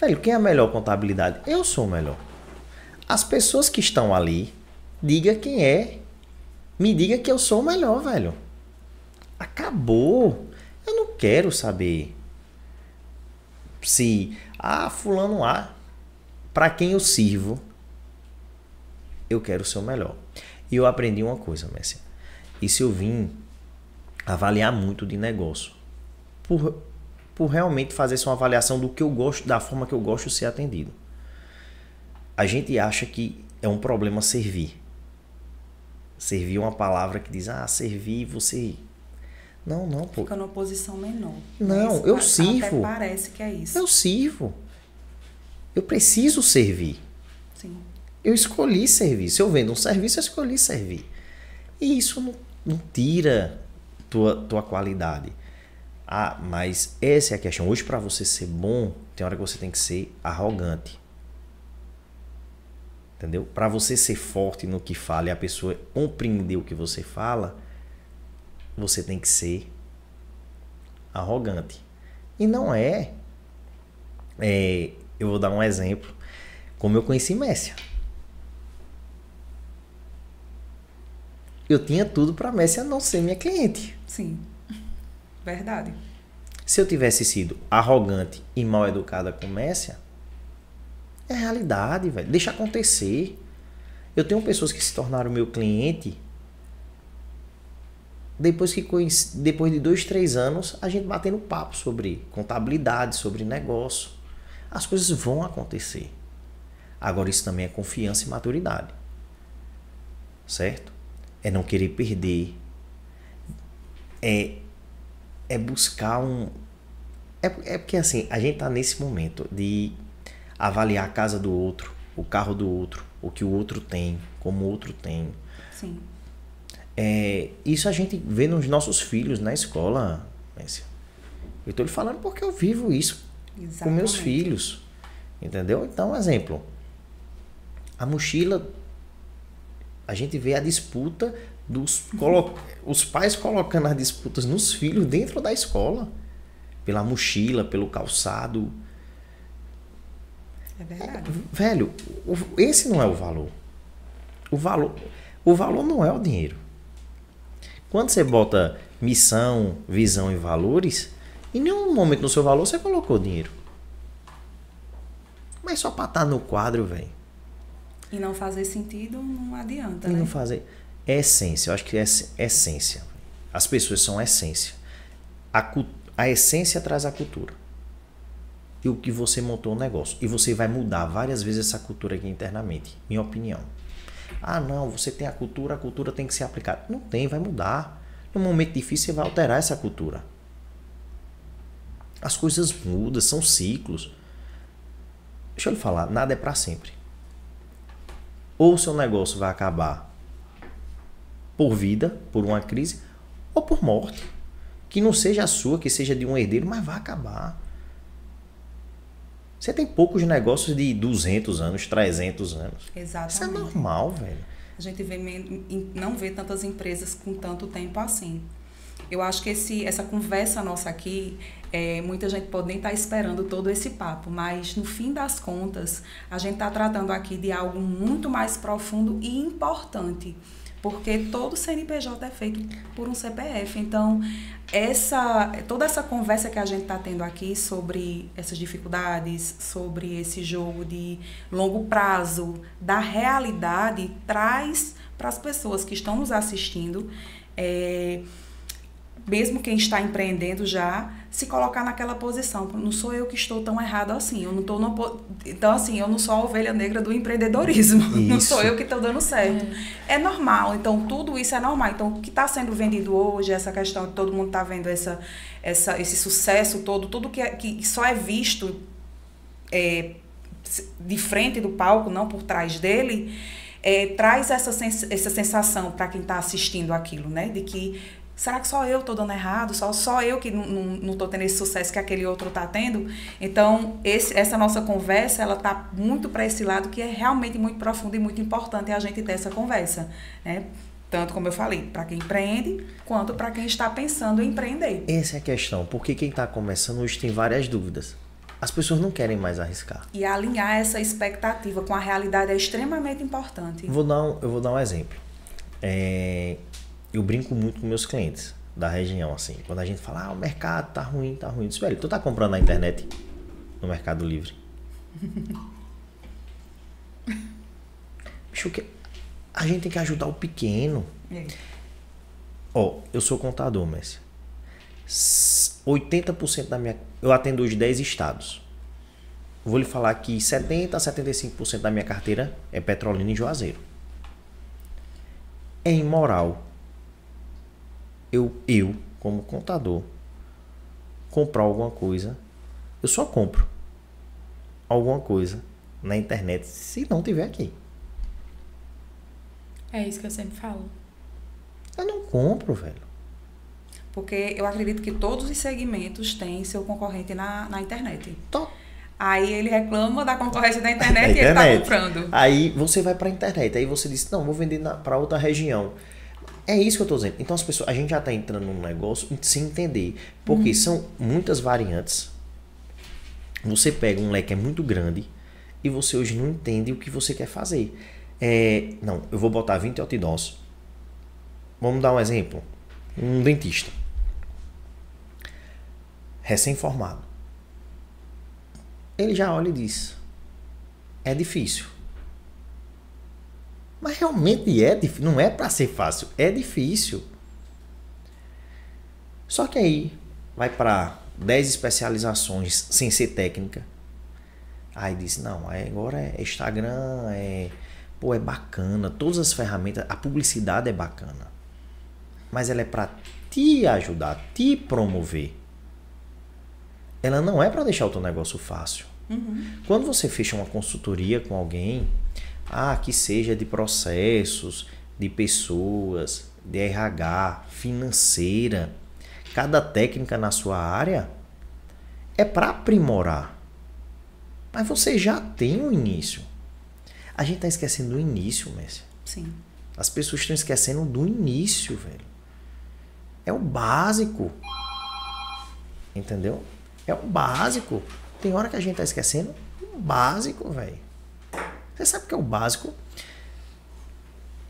velho, quem é a melhor contabilidade? Eu sou o melhor. As pessoas que estão ali, diga quem é, me diga que eu sou o melhor, velho. Acabou. Eu não quero saber se, fulano A, para quem eu sirvo, eu quero ser o melhor. E eu aprendi uma coisa, Messi. Isso eu vim avaliar muito de negócio. Por realmente fazer essa uma avaliação do que eu gosto, da forma que eu gosto de ser atendido. A gente acha que é um problema servir. Servir é uma palavra que diz, servir, você... Não, pô. Fica numa posição menor. Não, eu sirvo. Até parece que é isso. Eu sirvo. Eu preciso servir. Sim. Eu escolhi servir. Se eu vendo um serviço, eu escolhi servir. E isso não tira tua qualidade. Mas essa é a questão. Hoje, para você ser bom, tem hora que você tem que ser arrogante. Entendeu? Para você ser forte no que fala e a pessoa compreender o que você fala, você tem que ser arrogante. E não eu vou dar um exemplo. Como eu conheci Messia. Eu tinha tudo para Messia não ser minha cliente. Sim. Verdade. Se eu tivesse sido arrogante e mal educada com Messia, é realidade, velho. Deixa acontecer. Eu tenho pessoas que se tornaram meu cliente Depois de 2, 3 anos, a gente batendo papo sobre contabilidade, sobre negócio. As coisas vão acontecer. Agora, isso também é confiança e maturidade. Certo? É não querer perder. É buscar um... É porque assim, a gente tá nesse momento de avaliar a casa do outro, o carro do outro, o que o outro tem, como o outro tem. Sim. Isso a gente vê nos nossos filhos na escola, Mércia. Eu estou lhe falando porque eu vivo isso com meus filhos. Entendeu? Então, exemplo. A mochila, a gente vê a disputa os pais colocando as disputas nos filhos dentro da escola. Pela mochila, pelo calçado. É verdade. Velho, esse não é o valor. O valor não é o dinheiro. Quando você bota missão, visão e valores, em nenhum momento no seu valor você colocou dinheiro. Mas só pra estar no quadro, velho. E não fazer sentido não adianta, E né? não fazer. É essência, eu acho que é essência. As pessoas são essência. A essência traz a cultura. E o que você montou o negócio. E você vai mudar várias vezes essa cultura aqui internamente, minha opinião. Ah, não, você tem a cultura tem que ser aplicada. Não tem, vai mudar. Num momento difícil, você vai alterar essa cultura. As coisas mudam, são ciclos. Deixa eu lhe falar, nada é para sempre. Ou o seu negócio vai acabar por vida, por uma crise, ou por morte. Que não seja a sua, que seja de um herdeiro, mas vai acabar. Você tem poucos negócios de 200 anos, 300 anos. Exatamente. Isso é normal, velho. A gente não vê tantas empresas com tanto tempo assim. Eu acho que essa conversa nossa aqui, muita gente pode nem estar esperando todo esse papo, mas no fim das contas, a gente está tratando aqui de algo muito mais profundo e importante, porque todo CNPJ é feito por um CPF. Então, toda essa conversa que a gente está tendo aqui sobre essas dificuldades, sobre esse jogo de longo prazo, da realidade, traz para as pessoas que estão nos assistindo, mesmo quem está empreendendo já, se colocar naquela posição. Não sou eu que estou tão errado assim. Eu não tô então, assim, eu não sou a ovelha negra do empreendedorismo. Isso. Não sou eu que estou dando certo. É normal. Então, tudo isso é normal. Então, o que está sendo vendido hoje, essa questão que todo mundo está vendo, esse sucesso todo, tudo que só é visto de frente do palco, não por trás dele, traz essa sensação para quem está assistindo aquilo, né? De que será que só eu estou dando errado? Só eu que não estou tendo esse sucesso que aquele outro está tendo? Então, essa nossa conversa, ela está muito para esse lado que é realmente muito profundo e muito importante a gente ter essa conversa, né? Tanto, como eu falei, para quem empreende, quanto para quem está pensando em empreender. Essa é a questão, porque quem está começando hoje tem várias dúvidas. As pessoas não querem mais arriscar. E alinhar essa expectativa com a realidade é extremamente importante. Eu vou dar um exemplo. Eu brinco muito com meus clientes da região, assim. Quando a gente fala, o mercado tá ruim. Eu disse, velho, tu tá comprando na internet? No Mercado Livre? Bicho, a gente tem que ajudar o pequeno. Eu sou contador, Mércia. 80% da minha... Eu atendo hoje 10 estados. Vou lhe falar que 70% a 75% da minha carteira é Petrolina e Juazeiro. É imoral eu, como contador, comprar alguma coisa. Eu só compro alguma coisa na internet se não tiver aqui. É isso que eu sempre falo. Eu não compro, velho. Porque eu acredito que todos os segmentos têm seu concorrente na internet. Tô. Aí ele reclama da concorrência da internet e ele está comprando. Aí você vai para a internet, aí você diz, não, vou vender para outra região. É isso que eu estou dizendo. Então a gente já está entrando num negócio sem entender. Porque são muitas variantes. Você pega um leque muito grande e você hoje não entende o que você quer fazer. Não, eu vou botar 20 outdoors. Vamos dar um exemplo. Um dentista. Recém-formado. Ele já olha e diz, é difícil. Mas realmente é difícil. Não é para ser fácil, é difícil. Só que aí vai para 10 especializações sem ser técnica. Aí diz, não, agora é Instagram, é bacana, todas as ferramentas, a publicidade é bacana. Mas ela é para te ajudar, te promover. Ela não é para deixar o teu negócio fácil. Quando você fecha uma consultoria com alguém, que seja de processos, de pessoas, de RH, financeira, cada técnica na sua área é para aprimorar. Mas você já tem um início. A gente tá esquecendo do início, Messi. Sim. As pessoas estão esquecendo do início, velho. É o básico. Entendeu? É o básico. Tem hora que a gente tá esquecendo o básico, velho. Você sabe o que é o básico?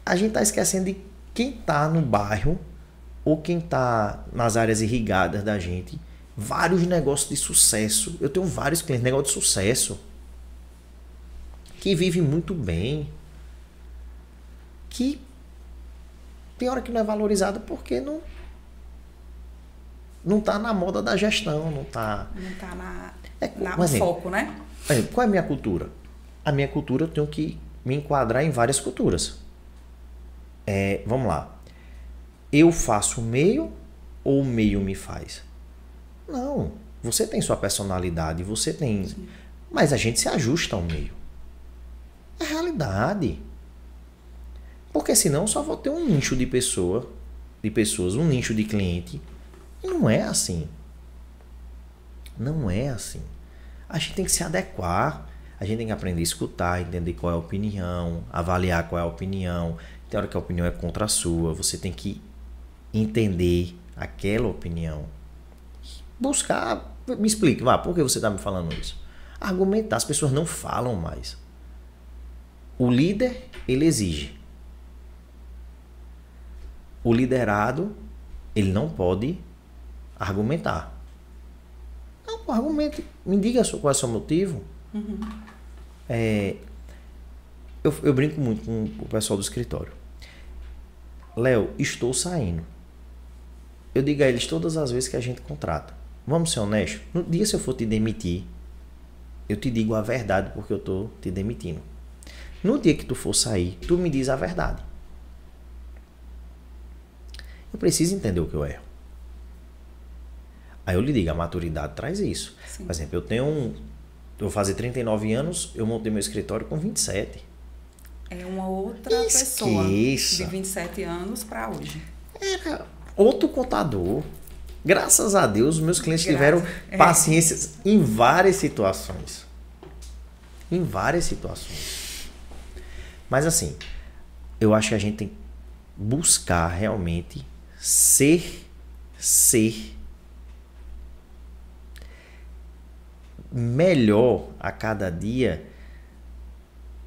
A gente tá esquecendo de quem tá no bairro ou quem tá nas áreas irrigadas da gente. Vários negócios de sucesso. Eu tenho vários clientes, negócio de sucesso, que vivem muito bem, que tem hora que não é valorizado porque não tá na moda da gestão, não tá no foco, né? Qual é a minha cultura? A minha cultura, eu tenho que me enquadrar em várias culturas. Vamos lá. Eu faço o meio ou o meio me faz? Não. Você tem sua personalidade, você tem... Sim. Mas a gente se ajusta ao meio. É realidade. Porque senão só vou ter um nicho de pessoas, um nicho de cliente. E não é assim. Não é assim. A gente tem que se adequar. A gente tem que aprender a escutar, entender qual é a opinião, avaliar qual é a opinião. Tem hora que a opinião é contra a sua. Você tem que entender aquela opinião. Buscar, me explique, por que você está me falando isso? Argumentar, as pessoas não falam mais. O líder, ele exige. O liderado, ele não pode argumentar. Não, argumente, me diga qual é o seu motivo. Eu brinco muito com o pessoal do escritório. Léo, estou saindo. Eu digo a eles todas as vezes que a gente contrata. Vamos ser honestos. No dia se eu for te demitir, eu te digo a verdade porque eu estou te demitindo. No dia que tu for sair, tu me diz a verdade. Eu preciso entender o que eu erro. Aí eu lhe digo, a maturidade traz isso. Sim. Por exemplo, eu vou fazer 39 anos, eu montei meu escritório com 27. É uma outra pessoa de 27 anos para hoje. Era outro contador. Graças a Deus, meus clientes tiveram paciência em várias situações. Em várias situações. Mas assim, eu acho que a gente tem que buscar realmente ser melhor a cada dia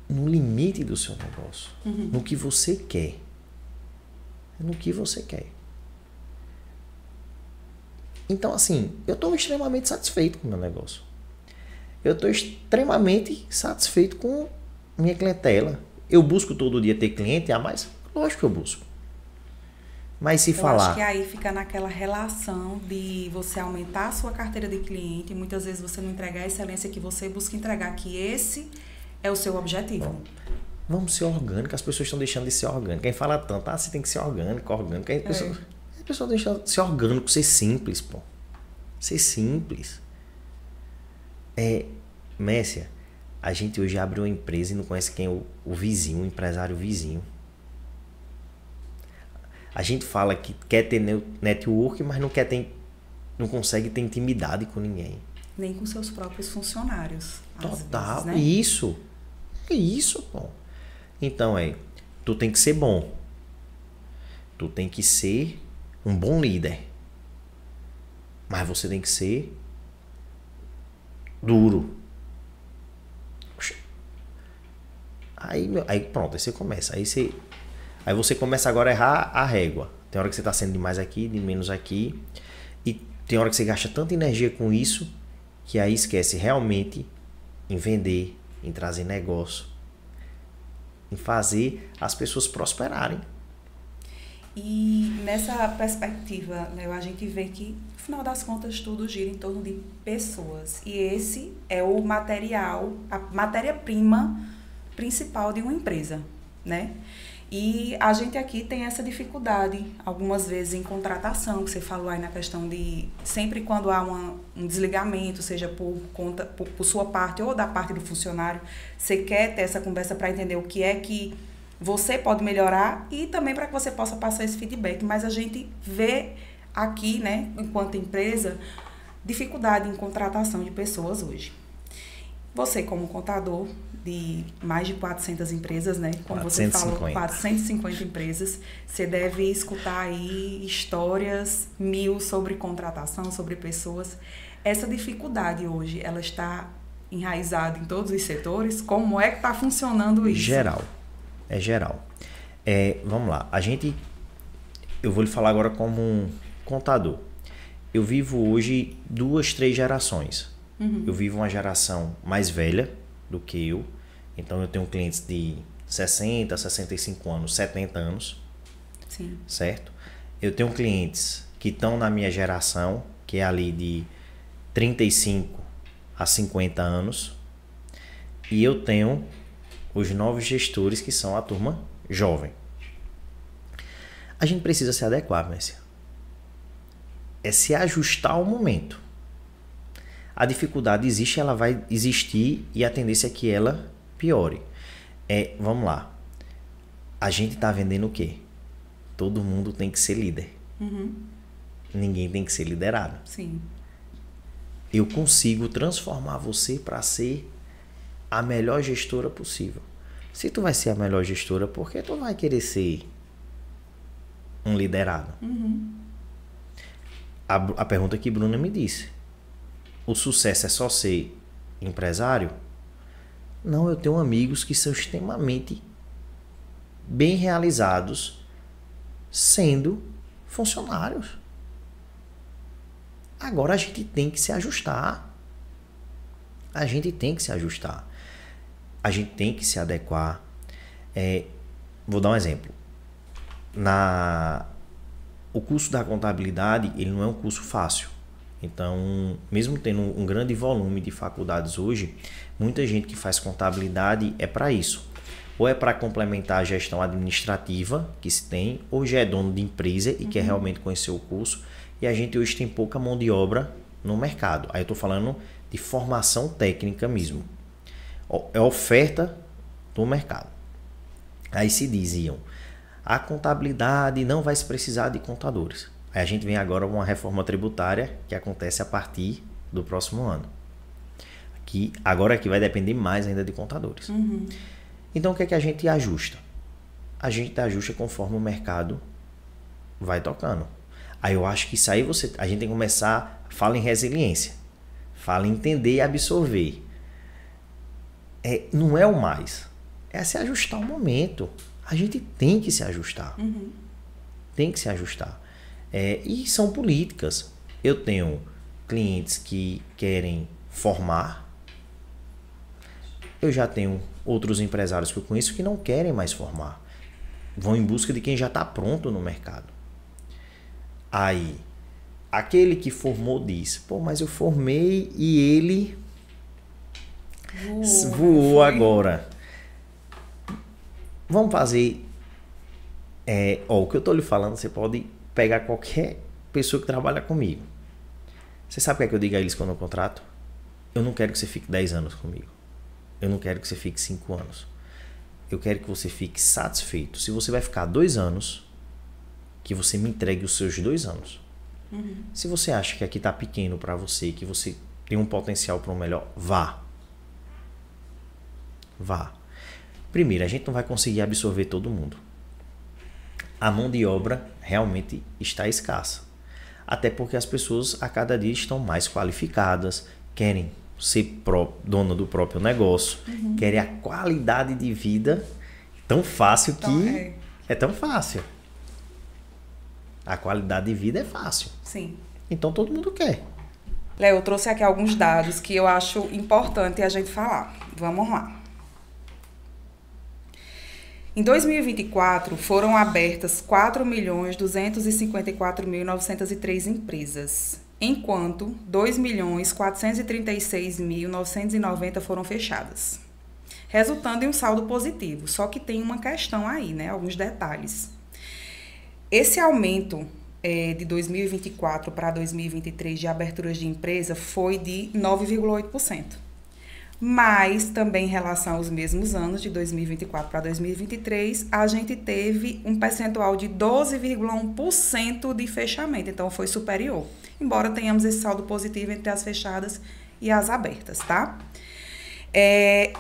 no limite do seu negócio. No que você quer. No que você quer. Então, assim, eu estou extremamente satisfeito com o meu negócio. Eu estou extremamente satisfeito com minha clientela. Eu busco todo dia ter cliente, mas lógico que eu busco. Mas se falar... Eu acho que aí fica naquela relação de você aumentar a sua carteira de cliente e muitas vezes você não entregar a excelência que você busca entregar, que esse é o seu objetivo. Bom, vamos ser orgânicos, as pessoas estão deixando de ser orgânicos. Quem fala tanto, você tem que ser orgânico. A pessoa deixa de ser orgânico, ser simples, pô. Ser simples. Messia, a gente hoje abre uma empresa e não conhece quem é o vizinho, o empresário vizinho. A gente fala que quer ter network, mas não consegue ter intimidade com ninguém. Nem com seus próprios funcionários. Total, vezes, né? Isso, pô. Então, tu tem que ser bom. Tu tem que ser um bom líder. Mas você tem que ser duro. Aí pronto, aí você começa. Aí você começa agora a errar a régua. Tem hora que você está sendo de mais aqui, de menos aqui. E tem hora que você gasta tanta energia com isso, que aí esquece realmente em vender, em trazer negócio, em fazer as pessoas prosperarem. E nessa perspectiva, né, a gente vê que, no final das contas, tudo gira em torno de pessoas. E esse é o material, a matéria-prima principal de uma empresa, né? E a gente aqui tem essa dificuldade, algumas vezes, em contratação, que você falou aí na questão de, sempre quando há um desligamento, seja por sua parte ou da parte do funcionário, você quer ter essa conversa para entender o que é que você pode melhorar e também para que você possa passar esse feedback. Mas a gente vê aqui, né, enquanto empresa, dificuldade em contratação de pessoas hoje. Você, como contador de mais de 400 empresas, né, como 450. Você falou, 450 empresas, você deve escutar aí histórias mil sobre contratação, sobre pessoas. Essa dificuldade hoje, ela está enraizada em todos os setores? Como é que está funcionando isso? Geral. É geral. Vamos lá. Eu vou lhe falar agora como um contador. Eu vivo hoje 2, 3 gerações. Uhum. Eu vivo uma geração mais velha do que eu. Então eu tenho clientes de 60, 65 anos, 70 anos. Sim. Certo? Eu tenho clientes que estão na minha geração, que é ali de 35 a 50 anos. E eu tenho os novos gestores, que são a turma jovem. A gente precisa se adequar, Mércia. É se ajustar ao momento. A dificuldade existe, ela vai existir e a tendência é que ela piore. Vamos lá. A gente está vendendo o quê? Todo mundo tem que ser líder. Uhum. Ninguém tem que ser liderado. Sim. Eu consigo transformar você para ser a melhor gestora possível. Se tu vai ser a melhor gestora, por que tu vai querer ser um liderado? Uhum. A pergunta que Bruna me disse. O sucesso é só ser empresário? Não, eu tenho amigos que são extremamente bem realizados sendo funcionários. Agora a gente tem que se ajustar. A gente tem que se ajustar. A gente tem que se adequar. Vou dar um exemplo. O curso da contabilidade, ele não é um curso fácil. Então, mesmo tendo um grande volume de faculdades hoje, muita gente que faz contabilidade é para isso. Ou é para complementar a gestão administrativa que se tem, ou já é dono de empresa e quer realmente conhecer o curso. E a gente hoje tem pouca mão de obra no mercado. Aí eu estou falando de formação técnica mesmo. É oferta do mercado. Aí se diziam, a contabilidade não vai se precisar de contadores. Aí a gente vem agora com uma reforma tributária que acontece a partir do próximo ano. Agora aqui vai depender mais ainda de contadores. Uhum. Então o que é que a gente ajusta? A gente ajusta conforme o mercado vai tocando. Aí eu acho que isso aí a gente tem que começar, fala em resiliência, fala em entender e absorver. Não é o mais, é se ajustar ao momento. A gente tem que se ajustar. Uhum. Tem que se ajustar. E são políticas. Eu tenho clientes que querem formar. Eu já tenho outros empresários que eu conheço que não querem mais formar. Vão em busca de quem já está pronto no mercado. Aí, aquele que formou diz, mas eu formei e ele voou agora. Vamos fazer... o que eu estou lhe falando, você pode pegar qualquer pessoa que trabalha comigo. Você sabe o que é que eu digo a eles quando eu contrato? Eu não quero que você fique 10 anos comigo. Eu não quero que você fique 5 anos. Eu quero que você fique satisfeito. Se você vai ficar 2 anos, que você me entregue os seus 2 anos. Uhum. Se você acha que aqui está pequeno para você, que você tem um potencial para o melhor, vá. Vá. Primeiro, a gente não vai conseguir absorver todo mundo. A mão de obra realmente está escassa. Até porque as pessoas a cada dia estão mais qualificadas, querem ser dona do próprio negócio, querem a qualidade de vida tão fácil que é tão fácil. A qualidade de vida é fácil. Sim. Então todo mundo quer. Léo, eu trouxe aqui alguns dados que eu acho importante a gente falar. Vamos lá. Em 2024, foram abertas 4.254.903 empresas, enquanto 2.436.990 foram fechadas, resultando em um saldo positivo. Só que tem uma questão aí, né? Alguns detalhes. Esse aumento de 2024 para 2023 de aberturas de empresa foi de 9,8%. Mas também em relação aos mesmos anos, de 2024 para 2023, a gente teve um percentual de 12,1% de fechamento. Então, foi superior. Embora tenhamos esse saldo positivo entre as fechadas e as abertas, tá?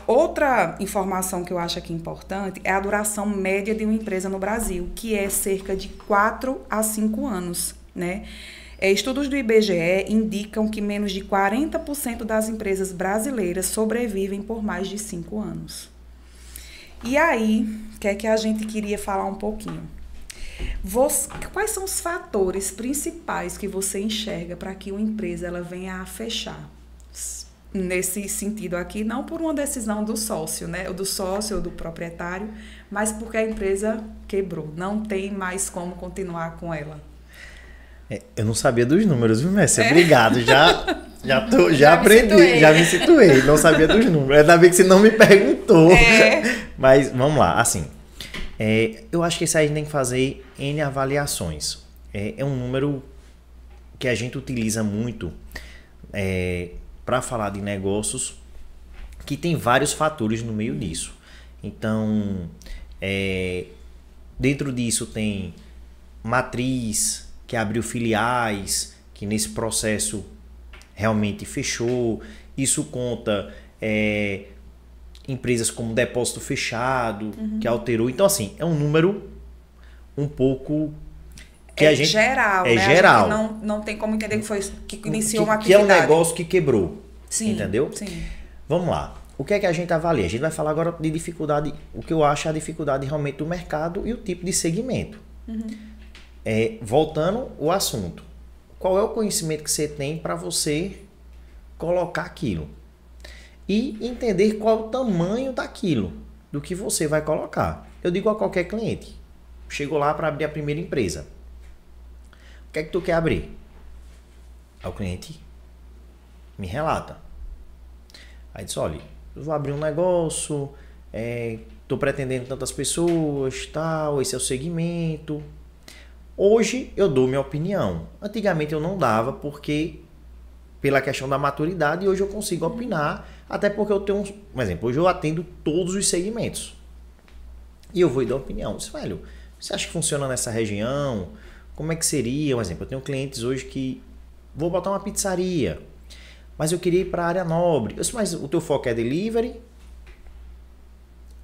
Outra informação que eu acho aqui importante é a duração média de uma empresa no Brasil, que é cerca de 4 a 5 anos, né? Estudos do IBGE indicam que menos de 40% das empresas brasileiras sobrevivem por mais de 5 anos. E aí, o que é que a gente queria falar um pouquinho? Quais são os fatores principais que você enxerga para que uma empresa ela venha a fechar? Nesse sentido aqui, não por uma decisão do sócio, né? Ou do sócio ou do proprietário, mas porque a empresa quebrou, não tem mais como continuar com ela. Eu não sabia dos números, viu, Messi? Obrigado, já aprendi, já me situei, não sabia dos números. Ainda bem que você não me perguntou. Mas vamos lá, assim, eu acho que isso aí a gente tem que fazer N avaliações. É um número que a gente utiliza muito para falar de negócios que tem vários fatores no meio disso. Então, dentro disso tem matriz, que abriu filiais, que nesse processo realmente fechou. Isso conta empresas como depósito fechado, que alterou. Então, assim, é um número um pouco que a gente... geral, né? Geral. A gente não tem como entender que foi que iniciou uma atividade. Que é um negócio que quebrou. Sim, entendeu? Sim. Vamos lá. O que é que a gente avalia? A gente vai falar agora de dificuldade, o que eu acho é a dificuldade realmente do mercado e o tipo de segmento. Voltando ao assunto, qual é o conhecimento que você tem para você colocar aquilo? E entender qual é o tamanho daquilo, do que você vai colocar. Eu digo a qualquer cliente, chegou lá para abrir a primeira empresa. O que é que tu quer abrir? Aí o cliente me relata. Aí diz, olha, eu vou abrir um negócio, estou pretendendo tantas pessoas, tal, esse é o segmento. Hoje eu dou minha opinião. Antigamente eu não dava porque pela questão da maturidade, e hoje eu consigo opinar, até porque eu tenho um exemplo, hoje eu atendo todos os segmentos. E eu vou dar opinião. Disse, velho, você acha que funciona nessa região? Como é que seria? Um exemplo, eu tenho clientes hoje que vou botar uma pizzaria, mas eu queria ir para a área nobre. Eu disse, mas o teu foco é delivery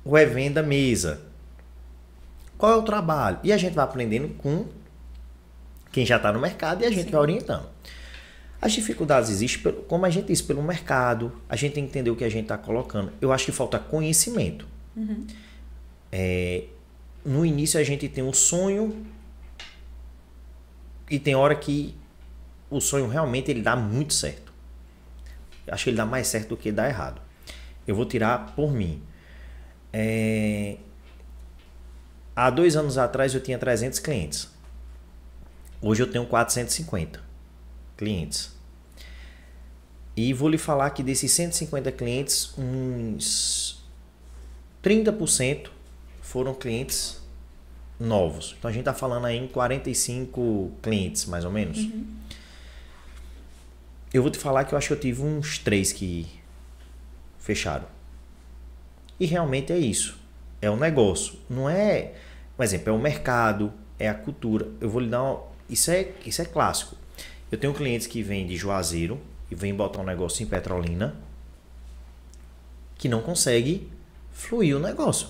ou é venda mesa? Qual é o trabalho? E a gente vai aprendendo com quem já está no mercado e a gente vai orientando. As dificuldades existem, como a gente disse, pelo mercado. A gente tem que entender o que a gente está colocando. Eu acho que falta conhecimento. No início a gente tem um sonho e tem hora que o sonho realmente ele dá muito certo. Eu acho que ele dá mais certo do que dá errado. Eu vou tirar por mim. Há 2 anos atrás eu tinha 300 clientes. Hoje eu tenho 450 clientes. E vou lhe falar que desses 150 clientes, uns 30% foram clientes novos. Então a gente está falando aí em 45 clientes, mais ou menos. Eu vou te falar que eu acho que eu tive uns 3 que fecharam. E realmente é isso. É um negócio. Não é... Por exemplo, é o mercado, é a cultura. Eu vou lhe dar uma... Isso é clássico. Eu tenho clientes que vêm de Juazeiro e vêm botar um negócio em Petrolina que não consegue fluir o negócio.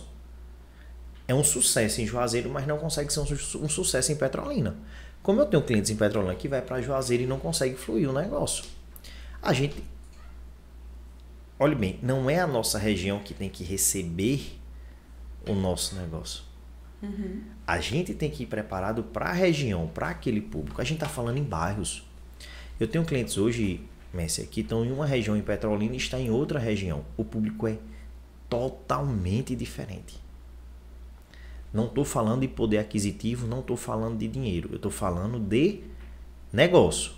É um sucesso em Juazeiro, mas não consegue ser um sucesso em Petrolina. Como eu tenho clientes em Petrolina que vai para Juazeiro e não consegue fluir o negócio. A gente... Olhe bem, não é a nossa região que tem que receber o nosso negócio. A gente tem que ir preparado para a região, para aquele público. A gente está falando em bairros. Eu tenho clientes hoje, Messi, que estão em uma região em Petrolina e está em outra região. O público é totalmente diferente. Não estou falando de poder aquisitivo, não estou falando de dinheiro. Eu estou falando de negócio.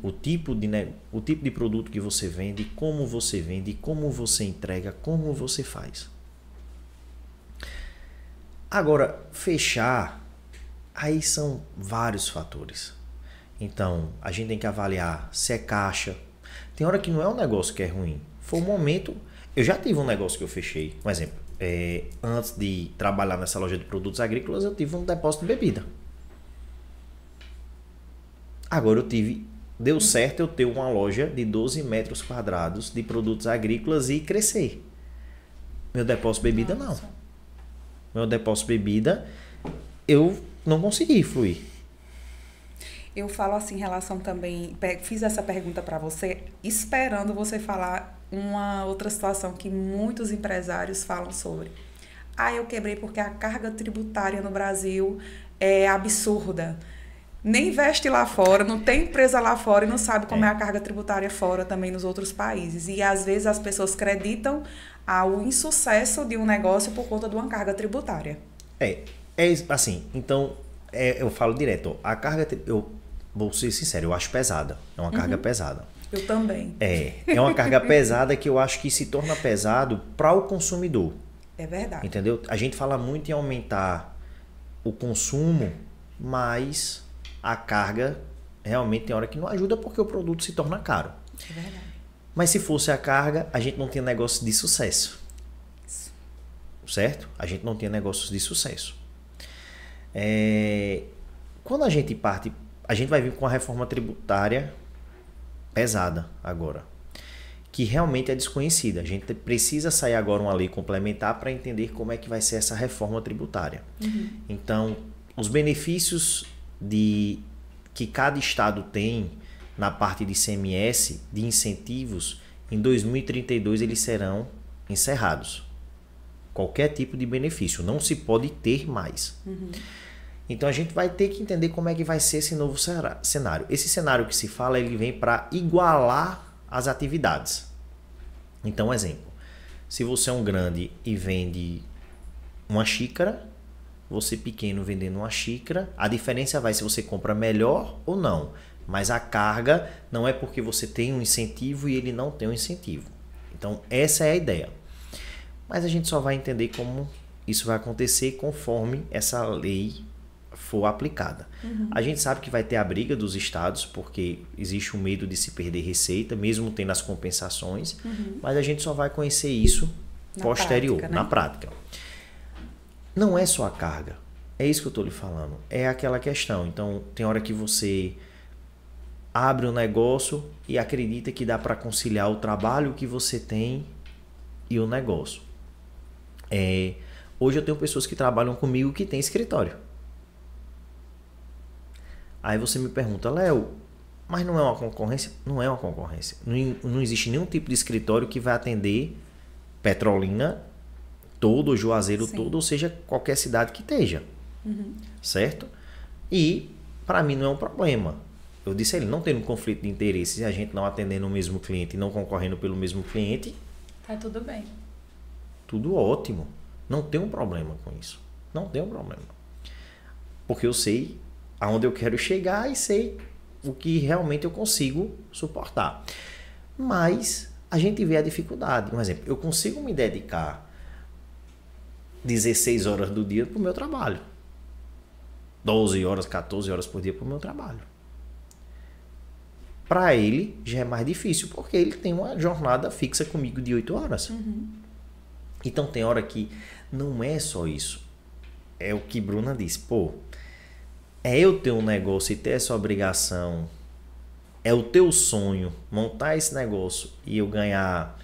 O tipo de produto que você vende, como você entrega, como você faz. Agora, fechar, aí são vários fatores. Então, a gente tem que avaliar se é caixa. Tem hora que não é um negócio que é ruim. Foi um momento... Eu já tive um negócio que eu fechei. Um exemplo. Antes de trabalhar nessa loja de produtos agrícolas, eu tive um depósito de bebida. Agora deu certo eu ter uma loja de 12 metros quadrados de produtos agrícolas e crescer. Meu depósito de bebida não. Meu depósito de bebida, eu não consegui fluir. Eu falo assim em relação também, fiz essa pergunta para você, esperando você falar uma outra situação que muitos empresários falam sobre. Eu quebrei porque a carga tributária no Brasil é absurda. Nem investe lá fora, não tem empresa lá fora e não sabe como é a carga tributária fora também nos outros países. E às vezes as pessoas acreditam ao insucesso de um negócio por conta de uma carga tributária. Assim, então, eu falo direto, a carga, eu vou ser sincero, eu acho pesada, é uma carga pesada. Eu também. É uma carga pesada que eu acho que se torna pesado para o consumidor. É verdade. Entendeu? A gente fala muito em aumentar o consumo, mas a carga realmente tem hora que não ajuda porque o produto se torna caro. É verdade. Mas se fosse a carga, a gente não tinha negócio de sucesso. Isso. Certo? A gente não tinha negócios de sucesso. Quando a gente parte, a gente vai vir com a reforma tributária pesada agora, que realmente é desconhecida. A gente precisa sair agora uma lei complementar para entender como é que vai ser essa reforma tributária. Então, os benefícios que cada estado tem na parte de ICMS, de incentivos, em 2032 eles serão encerrados. Qualquer tipo de benefício, não se pode ter mais. Então a gente vai ter que entender como é que vai ser esse novo cenário. Esse cenário que se fala, ele vem para igualar as atividades. Então, exemplo, se você é um grande e vende uma xícara, você pequeno vendendo uma xícara, a diferença vai se você compra melhor ou não. Mas a carga não é porque você tem um incentivo e ele não tem um incentivo. Então, essa é a ideia. Mas a gente só vai entender como isso vai acontecer conforme essa lei for aplicada. A gente sabe que vai ter a briga dos estados, porque existe o medo de se perder receita, mesmo tendo as compensações, mas a gente só vai conhecer isso posterior, na prática. Não é só a carga, é isso que eu estou lhe falando, é aquela questão. Então, tem hora que você abre um negócio e acredita que dá para conciliar o trabalho que você tem e o negócio. Hoje eu tenho pessoas que trabalham comigo que têm escritório. Aí você me pergunta, Léo, mas não é uma concorrência? Não é uma concorrência. Não existe nenhum tipo de escritório que vai atender Petrolina todo, Juazeiro todo, ou seja, qualquer cidade que esteja. Certo? E, para mim, não é um problema. Eu disse a ele, não tendo conflito de interesses e a gente não atendendo o mesmo cliente e não concorrendo pelo mesmo cliente. Tá tudo bem. Tudo ótimo. Não tem um problema com isso. Não tem um problema. Porque eu sei aonde eu quero chegar e sei o que realmente eu consigo suportar. Mas a gente vê a dificuldade. Um exemplo, eu consigo me dedicar 16 horas do dia para o meu trabalho. 12 horas, 14 horas por dia para o meu trabalho. Para ele já é mais difícil, porque ele tem uma jornada fixa comigo de 8 horas. Então tem hora que não é só isso. É o que Bruna disse. Eu ter um negócio e ter essa obrigação, é o teu sonho montar esse negócio e eu ganhar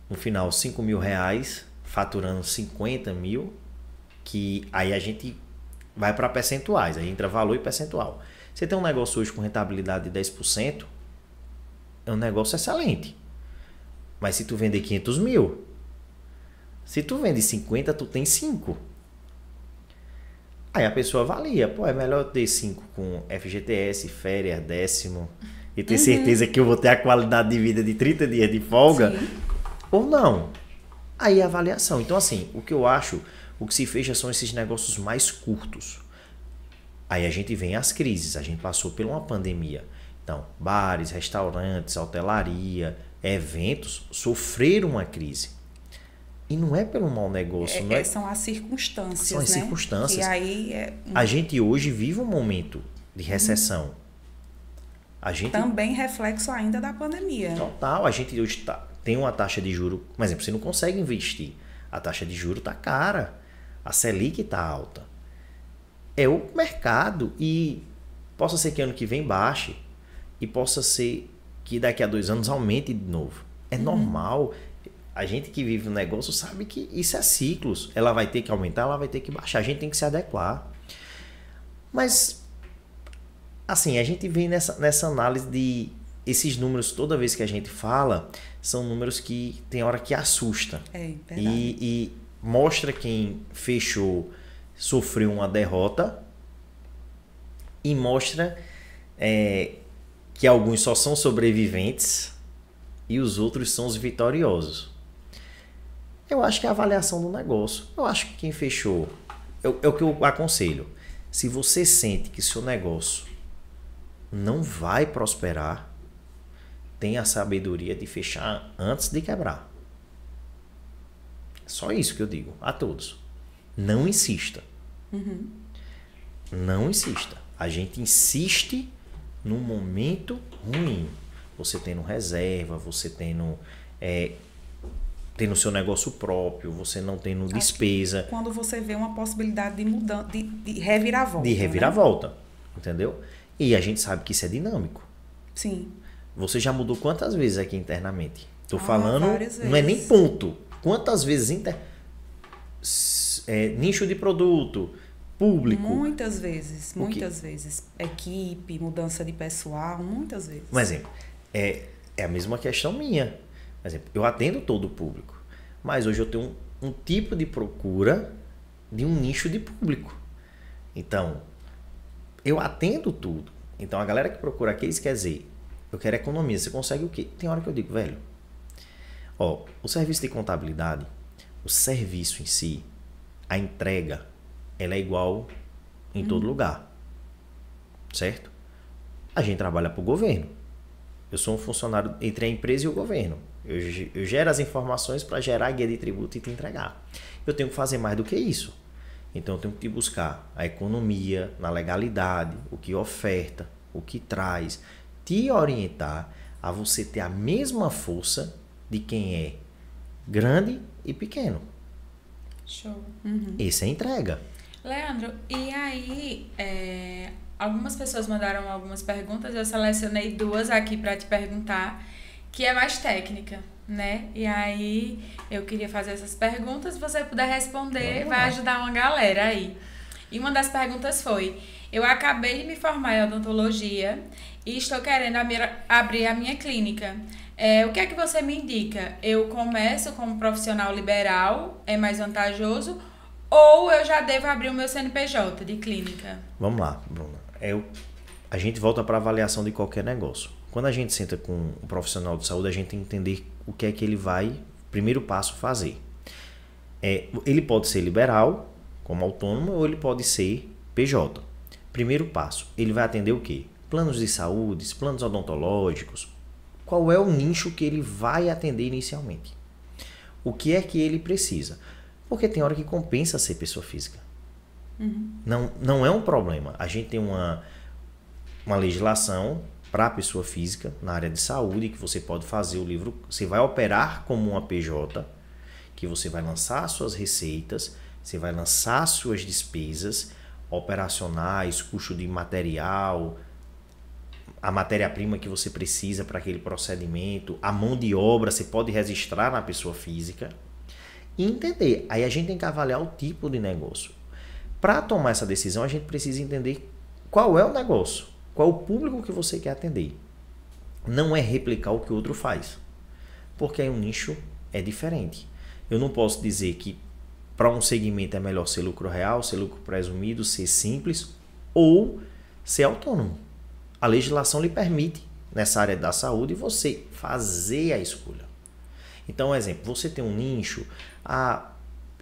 no final 5 mil reais, faturando 50 mil, que aí a gente vai para percentuais, aí entra valor e percentual. Você tem um negócio hoje com rentabilidade de 10%, é um negócio excelente. Mas se tu vender 500 mil, se tu vende 50, tu tem 5. Aí a pessoa avalia, é melhor eu ter 5 com FGTS, férias, décimo, e ter certeza que eu vou ter a qualidade de vida de 30 dias de folga, ou não. Aí a avaliação. Então, assim, o que eu acho, O que se fecha são esses negócios mais curtos. Aí a gente vem às crises, a gente passou por uma pandemia. Então, bares, restaurantes, hotelaria, eventos sofreram uma crise. E não é pelo mau negócio. São as circunstâncias, são as circunstâncias. E aí A gente hoje vive um momento de recessão. A gente... Também reflexo ainda da pandemia. Total. A gente hoje tem uma taxa de juros... Por exemplo, você não consegue investir. A taxa de juros está cara. A Selic está alta. É o mercado. E possa ser que ano que vem baixe. E possa ser que daqui a 2 anos aumente de novo. É normal. A gente que vive no negócio sabe que isso é ciclos. Ela vai ter que aumentar, ela vai ter que baixar. A gente tem que se adequar. Mas, assim, a gente vem nessa análise de... Esses números, toda vez que a gente fala, são números que tem hora que assusta. Verdade. E mostra quem fechou, sofreu uma derrota. E mostra que alguns só são sobreviventes e os outros são os vitoriosos. Eu acho que é a avaliação do negócio. Eu acho que quem fechou... É o que eu aconselho. Se você sente que seu negócio não vai prosperar, tenha a sabedoria de fechar antes de quebrar. Só isso que eu digo a todos. Não insista. Não insista. A gente insiste num momento ruim. Você tendo reserva, você tendo seu negócio próprio, você não tendo despesa. Quando você vê uma possibilidade de mudança, de reviravolta. De reviravolta, né? Entendeu? E a gente sabe que isso é dinâmico. Sim. Você já mudou quantas vezes aqui internamente? Tô falando, várias vezes. Não é nem ponto. Quantas vezes nicho de produto, público. Muitas vezes. Equipe, mudança de pessoal, muitas vezes. Um exemplo, é a mesma questão minha. Por exemplo, eu atendo todo o público, mas hoje eu tenho um tipo de procura de um nicho de público. Então, eu atendo tudo. Então, a galera que procura aqueles, quer dizer, eu quero economia, você consegue o quê? Tem hora que eu digo, velho, o serviço de contabilidade, o serviço em si, a entrega, ela é igual em todo lugar. Certo? A gente trabalha para o governo. Eu sou um funcionário entre a empresa e o governo. Eu gero as informações para gerar a guia de tributo e te entregar. Eu tenho que fazer mais do que isso. Então eu tenho que buscar a economia, na legalidade, o que oferta, o que traz, te orientar a você ter a mesma força de quem é grande e pequeno. Show. Essa é a entrega. Leandro, e aí, algumas pessoas mandaram algumas perguntas, eu selecionei 2 aqui para te perguntar, que é mais técnica, né? E aí, eu queria fazer essas perguntas, se você puder responder, vai ajudar uma galera aí. E uma das perguntas foi, eu acabei de me formar em odontologia e estou querendo abrir a minha clínica. O que é que você me indica? Eu começo como profissional liberal, é mais vantajoso, ou eu já devo abrir o meu CNPJ de clínica? Vamos lá, Bruna. A gente volta para a avaliação de qualquer negócio. Quando a gente senta com um profissional de saúde, a gente tem que entender o que é que ele vai, primeiro passo, fazer. Ele pode ser liberal, como autônomo, ou ele pode ser PJ. Primeiro passo, ele vai atender o quê? Planos de saúde, planos odontológicos. Qual é o nicho que ele vai atender inicialmente? O que é que ele precisa? Porque tem hora que compensa ser pessoa física. Não é um problema. A gente tem uma legislação para a pessoa física na área de saúde, que você pode fazer o livro, você vai operar como uma PJ, que você vai lançar suas receitas, você vai lançar suas despesas operacionais, custo de material, a matéria-prima que você precisa para aquele procedimento, a mão de obra, você pode registrar na pessoa física e entender. Aí a gente tem que avaliar o tipo de negócio. Para tomar essa decisão, a gente precisa entender qual é o negócio, qual é o público que você quer atender. Não é replicar o que o outro faz, porque aí o nicho é diferente. Eu não posso dizer que para um segmento é melhor ser lucro real, ser lucro presumido, ser simples ou ser autônomo. A legislação lhe permite, nessa área da saúde, você fazer a escolha. Então, exemplo, você tem um nicho,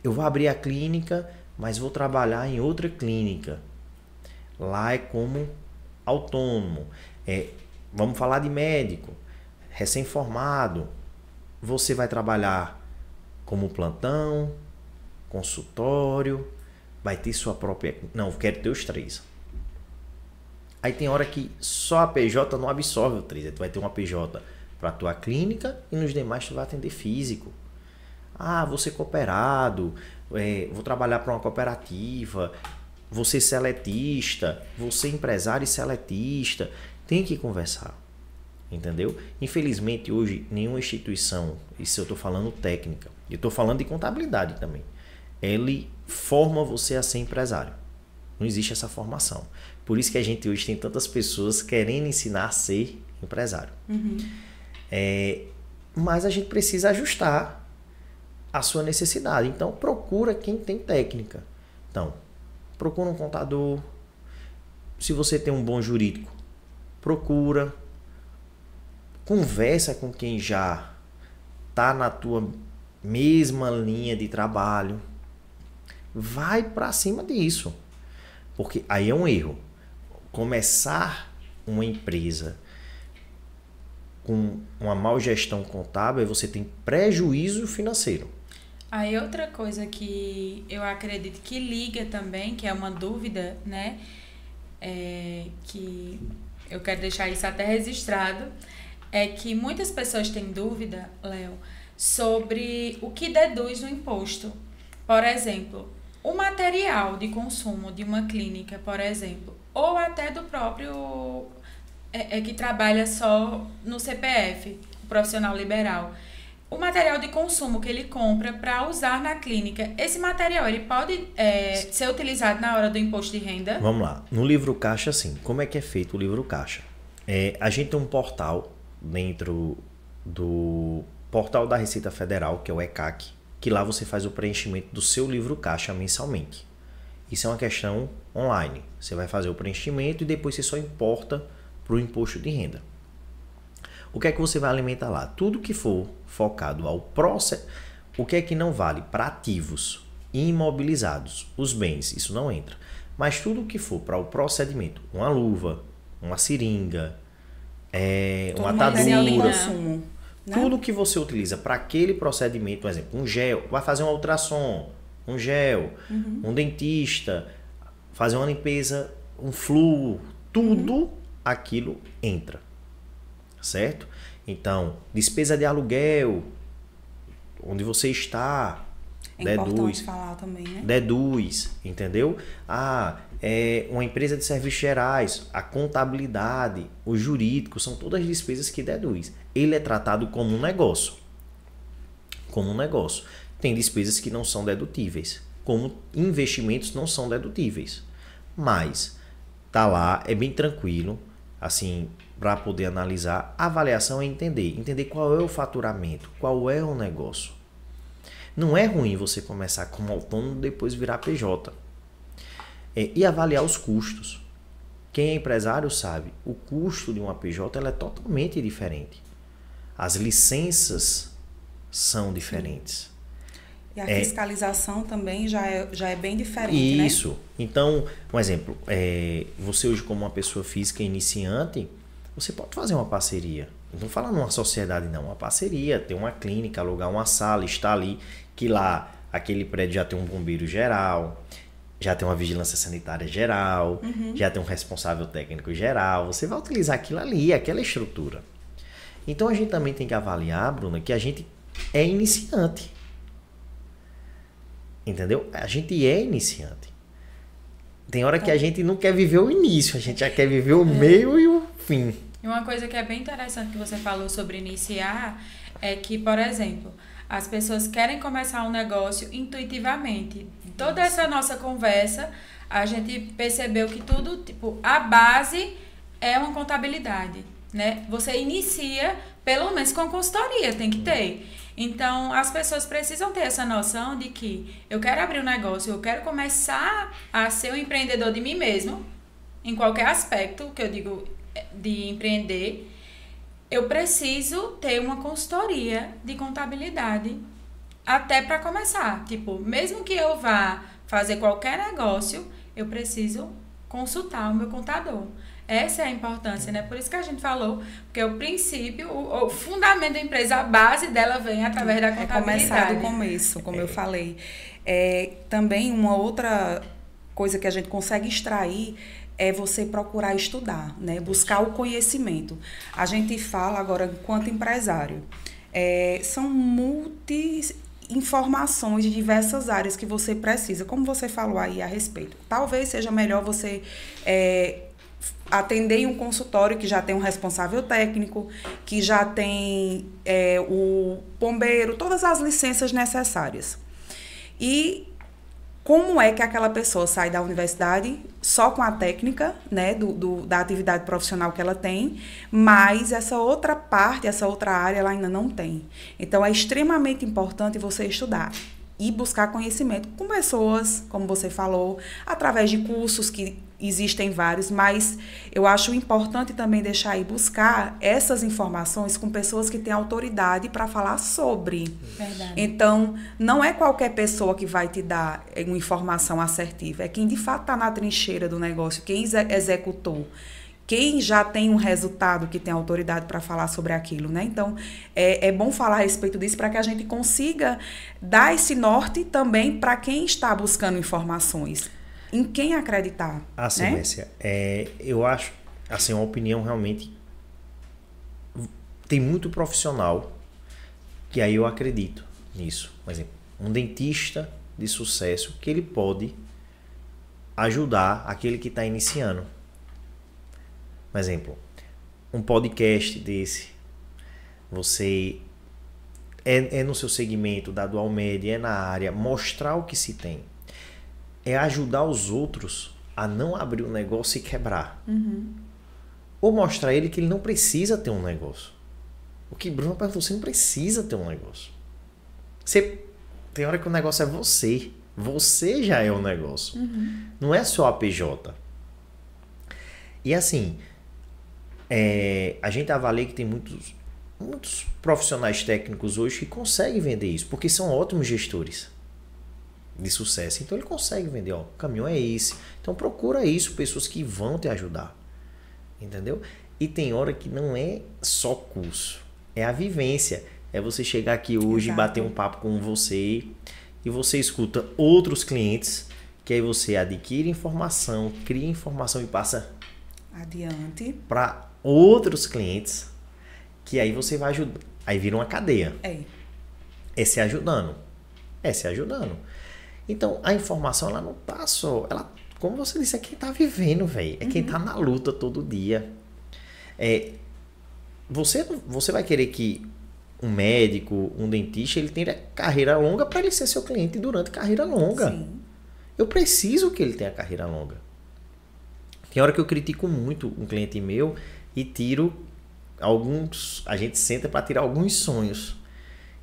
eu vou abrir a clínica, mas vou trabalhar em outra clínica. Lá é como autônomo. Vamos falar de médico, recém-formado. Você vai trabalhar como plantão, consultório, vai ter sua própria... Não, eu quero ter os 3. Aí tem hora que só a PJ não absorve o 3. Aí tu vai ter uma PJ para a tua clínica e nos demais tu vai atender físico. Vou ser cooperado, vou trabalhar para uma cooperativa, vou ser seletista, vou ser empresário e seletista. Tem que conversar, entendeu? Infelizmente hoje nenhuma instituição, isso eu estou falando técnica, eu estou falando de contabilidade também, ele forma você a ser empresário. Não existe essa formação. Por isso que a gente hoje tem tantas pessoas querendo ensinar a ser empresário. Mas a gente precisa ajustar a sua necessidade. Então, procura quem tem técnica. Então, procura um contador. Se você tem um bom jurídico, procura. Conversa com quem já está na tua mesma linha de trabalho. Vai para cima disso. Porque aí é um erro. Começar uma empresa com uma má gestão contábil, você tem prejuízo financeiro. Aí outra coisa que eu acredito que liga também, que é uma dúvida, né? Que eu quero deixar isso até registrado, é que muitas pessoas têm dúvida, Léo, sobre o que deduz no imposto. Por exemplo, o material de consumo de uma clínica, por exemplo, ou até do próprio que trabalha só no CPF, o profissional liberal. O material de consumo que ele compra para usar na clínica, esse material ele pode ser utilizado na hora do imposto de renda? Vamos lá. No livro caixa, sim. Como é que é feito o livro caixa? A gente tem um portal dentro do portal da Receita Federal, que é o ECAC, que lá você faz o preenchimento do seu livro caixa mensalmente. Isso é uma questão online. Você vai fazer o preenchimento e depois você só importa para o imposto de renda. O que é que você vai alimentar lá? Tudo que for focado ao processo. O que é que não vale? Para ativos imobilizados, os bens, isso não entra. Mas tudo que for para o procedimento, uma luva, uma seringa, uma atadura, consumo, né? Tudo que você utiliza para aquele procedimento, por exemplo, um gel, vai fazer um ultrassom, um gel, um dentista, fazer uma limpeza, um flúor, tudo aquilo entra. Certo? Então, despesa de aluguel, onde você está, deduz. Falar também, né? Deduz, entendeu? Uma empresa de serviços gerais, a contabilidade, o jurídico, são todas despesas que deduz. Ele é tratado como um negócio. Como um negócio. Tem despesas que não são dedutíveis, como investimentos não são dedutíveis. Mas tá lá, é bem tranquilo, assim, para poder analisar. A avaliação é entender qual é o faturamento, qual é o negócio. Não é ruim você começar como autônomo e depois virar PJ. E avaliar os custos. Quem é empresário sabe, o custo de uma PJ ela é totalmente diferente. As licenças são diferentes. E a fiscalização também já é bem diferente, né? Isso. Então, um exemplo, você hoje como uma pessoa física iniciante, você pode fazer uma parceria. Não fala numa sociedade não, uma parceria, ter uma clínica, alugar uma sala, estar ali, que lá aquele prédio já tem um bombeiro geral, já tem uma vigilância sanitária geral, já tem um responsável técnico geral, você vai utilizar aquilo ali, aquela estrutura. Então a gente também tem que avaliar, Bruna, que a gente é iniciante. Entendeu? A gente é iniciante. Tem hora que a gente não quer viver o início, a gente já quer viver o meio e o fim. E uma coisa que é bem interessante que você falou sobre iniciar é que, por exemplo, as pessoas querem começar um negócio intuitivamente. Toda essa nossa conversa, a gente percebeu que tudo, tipo, a base é uma contabilidade, né? Você inicia, pelo menos com consultoria, tem que ter. Então, as pessoas precisam ter essa noção de que eu quero abrir um negócio, eu quero começar a ser um empreendedor de mim mesmo, em qualquer aspecto que eu digo de empreender, eu preciso ter uma consultoria de contabilidade até para começar. Tipo, mesmo que eu vá fazer qualquer negócio, eu preciso consultar o meu contador. Essa é a importância, né? Por isso que a gente falou, porque o princípio, o fundamento da empresa, a base dela vem através da contabilidade. É começar do começo, como eu falei. Também uma outra coisa que a gente consegue extrair é você procurar estudar, né? Buscar o conhecimento. A gente fala agora, enquanto empresário, são informações de diversas áreas que você precisa, como você falou aí a respeito. Talvez seja melhor você atender em um consultório que já tem um responsável técnico, que já tem o bombeiro, todas as licenças necessárias. E como é que aquela pessoa sai da universidade só com a técnica, né, da atividade profissional que ela tem, mas essa outra parte, essa outra área, ela ainda não tem. Então, é extremamente importante você estudar e buscar conhecimento com pessoas, como você falou, através de cursos que existem vários, mas eu acho importante também deixar aí buscar essas informações com pessoas que têm autoridade para falar sobre. Verdade. Então, não é qualquer pessoa que vai te dar uma informação assertiva, é quem de fato está na trincheira do negócio, quem executou, quem já tem um resultado que tem autoridade para falar sobre aquilo, né? Então, é bom falar a respeito disso para que a gente consiga dar esse norte também para quem está buscando informações. Em quem acreditar. Assim, né? Messia, eu acho, assim, uma opinião realmente... Tem muito profissional que aí eu acredito nisso. Por exemplo, um dentista de sucesso que ele pode ajudar aquele que está iniciando. Por exemplo, um podcast desse, você é no seu segmento da Dual Media, é na área, mostrar o que se tem. É ajudar os outros a não abrir um negócio e quebrar. Uhum. Ou mostrar a ele que ele não precisa ter um negócio. O que Bruno perguntou, você não precisa ter um negócio. Tem hora que o negócio é você. Você já é o negócio. Uhum. Não é só a PJ. E assim, a gente avalia que tem muitos profissionais técnicos hoje que conseguem vender isso, porque são ótimos gestores de sucesso. Então ele consegue vender, o caminho é esse. Então procura isso, pessoas que vão te ajudar. Entendeu? E tem hora que não é só curso, é a vivência. É você chegar aqui hoje e bater um papo com você e você escuta outros clientes, que aí você adquire informação, cria informação e passa adiante para outros clientes, que aí você vai ajudar. Aí vira uma cadeia. É se ajudando. Então, a informação, ela não tá só... como você disse, é quem tá vivendo, velho. É quem tá na luta todo dia. Você vai querer que um médico, um dentista, ele tenha carreira longa para ele ser seu cliente durante carreira longa. Sim. Eu preciso que ele tenha carreira longa. Tem hora que eu critico muito um cliente meu e tiro alguns... A gente senta para tirar alguns sonhos.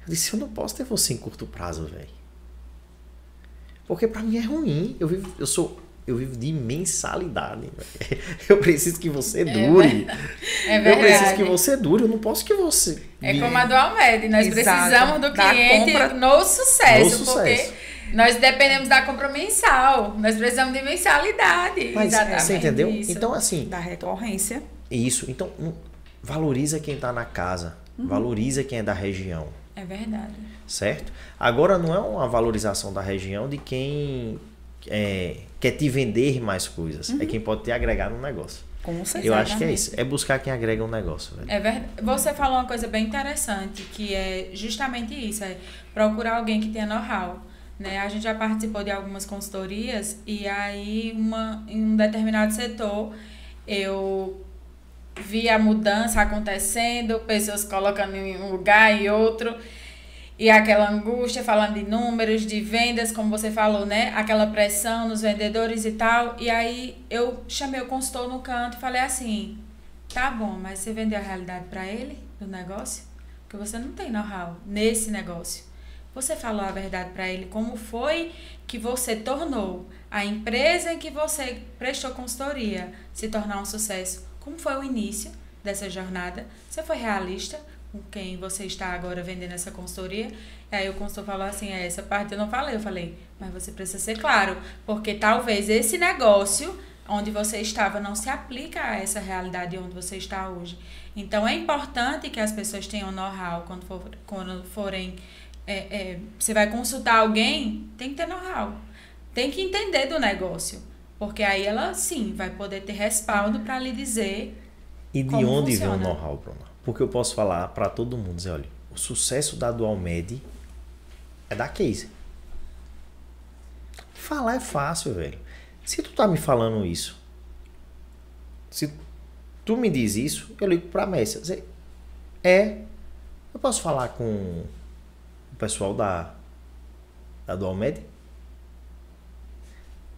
Eu disse, eu não posso ter você em curto prazo, velho. Porque pra mim é ruim. Eu vivo de mensalidade. Eu preciso que você dure. É verdade. Eu preciso que você dure. Eu não posso que você... Como a Dual Med. Nós precisamos do cliente no sucesso. Porque nós dependemos da compra mensal. Nós precisamos de mensalidade. Mas exatamente você entendeu? isso. Então, assim... Da recorrência. Isso. Então, valoriza quem tá na casa. Valoriza quem é da região. É verdade. Certo? Agora, não é uma valorização da região de quem quer te vender mais coisas. É quem pode te agregar no negócio. Com certeza. Eu acho que é isso. É buscar quem agrega um negócio. Velho. É verdade. Você falou uma coisa bem interessante, que é justamente isso. É procurar alguém que tenha know-how. Né? A gente já participou de algumas consultorias e aí em um determinado setor eu vi a mudança acontecendo, pessoas colocando em um lugar e outro, e aquela angústia, falando de números, de vendas, como você falou, né? Aquela pressão nos vendedores e tal. E aí eu chamei o consultor no canto e falei assim, tá bom, mas você vendeu a realidade para ele do negócio? Porque você não tem know-how nesse negócio. Você falou a verdade para ele, como foi que você tornou a empresa em que você prestou consultoria se tornar um sucesso? Como foi o início dessa jornada? Você foi realista com quem você está agora vendendo essa consultoria. E aí o consultor falou assim, essa parte eu não falei. Eu falei, mas você precisa ser claro, porque talvez esse negócio onde você estava não se aplica a essa realidade onde você está hoje. Então, é importante que as pessoas tenham know-how quando forem... você vai consultar alguém, tem que ter know-how. Tem que entender do negócio. Porque aí ela, sim, vai poder ter respaldo para lhe dizer e de como onde funciona. vem o know-how, Bruna? Porque eu posso falar para todo mundo, dizer, olha, o sucesso da Dualmed é da Case. Falar é fácil, velho. Se tu tá me falando isso, se tu me diz isso, eu ligo pra Messia. Dizer, eu posso falar com o pessoal da Dualmed?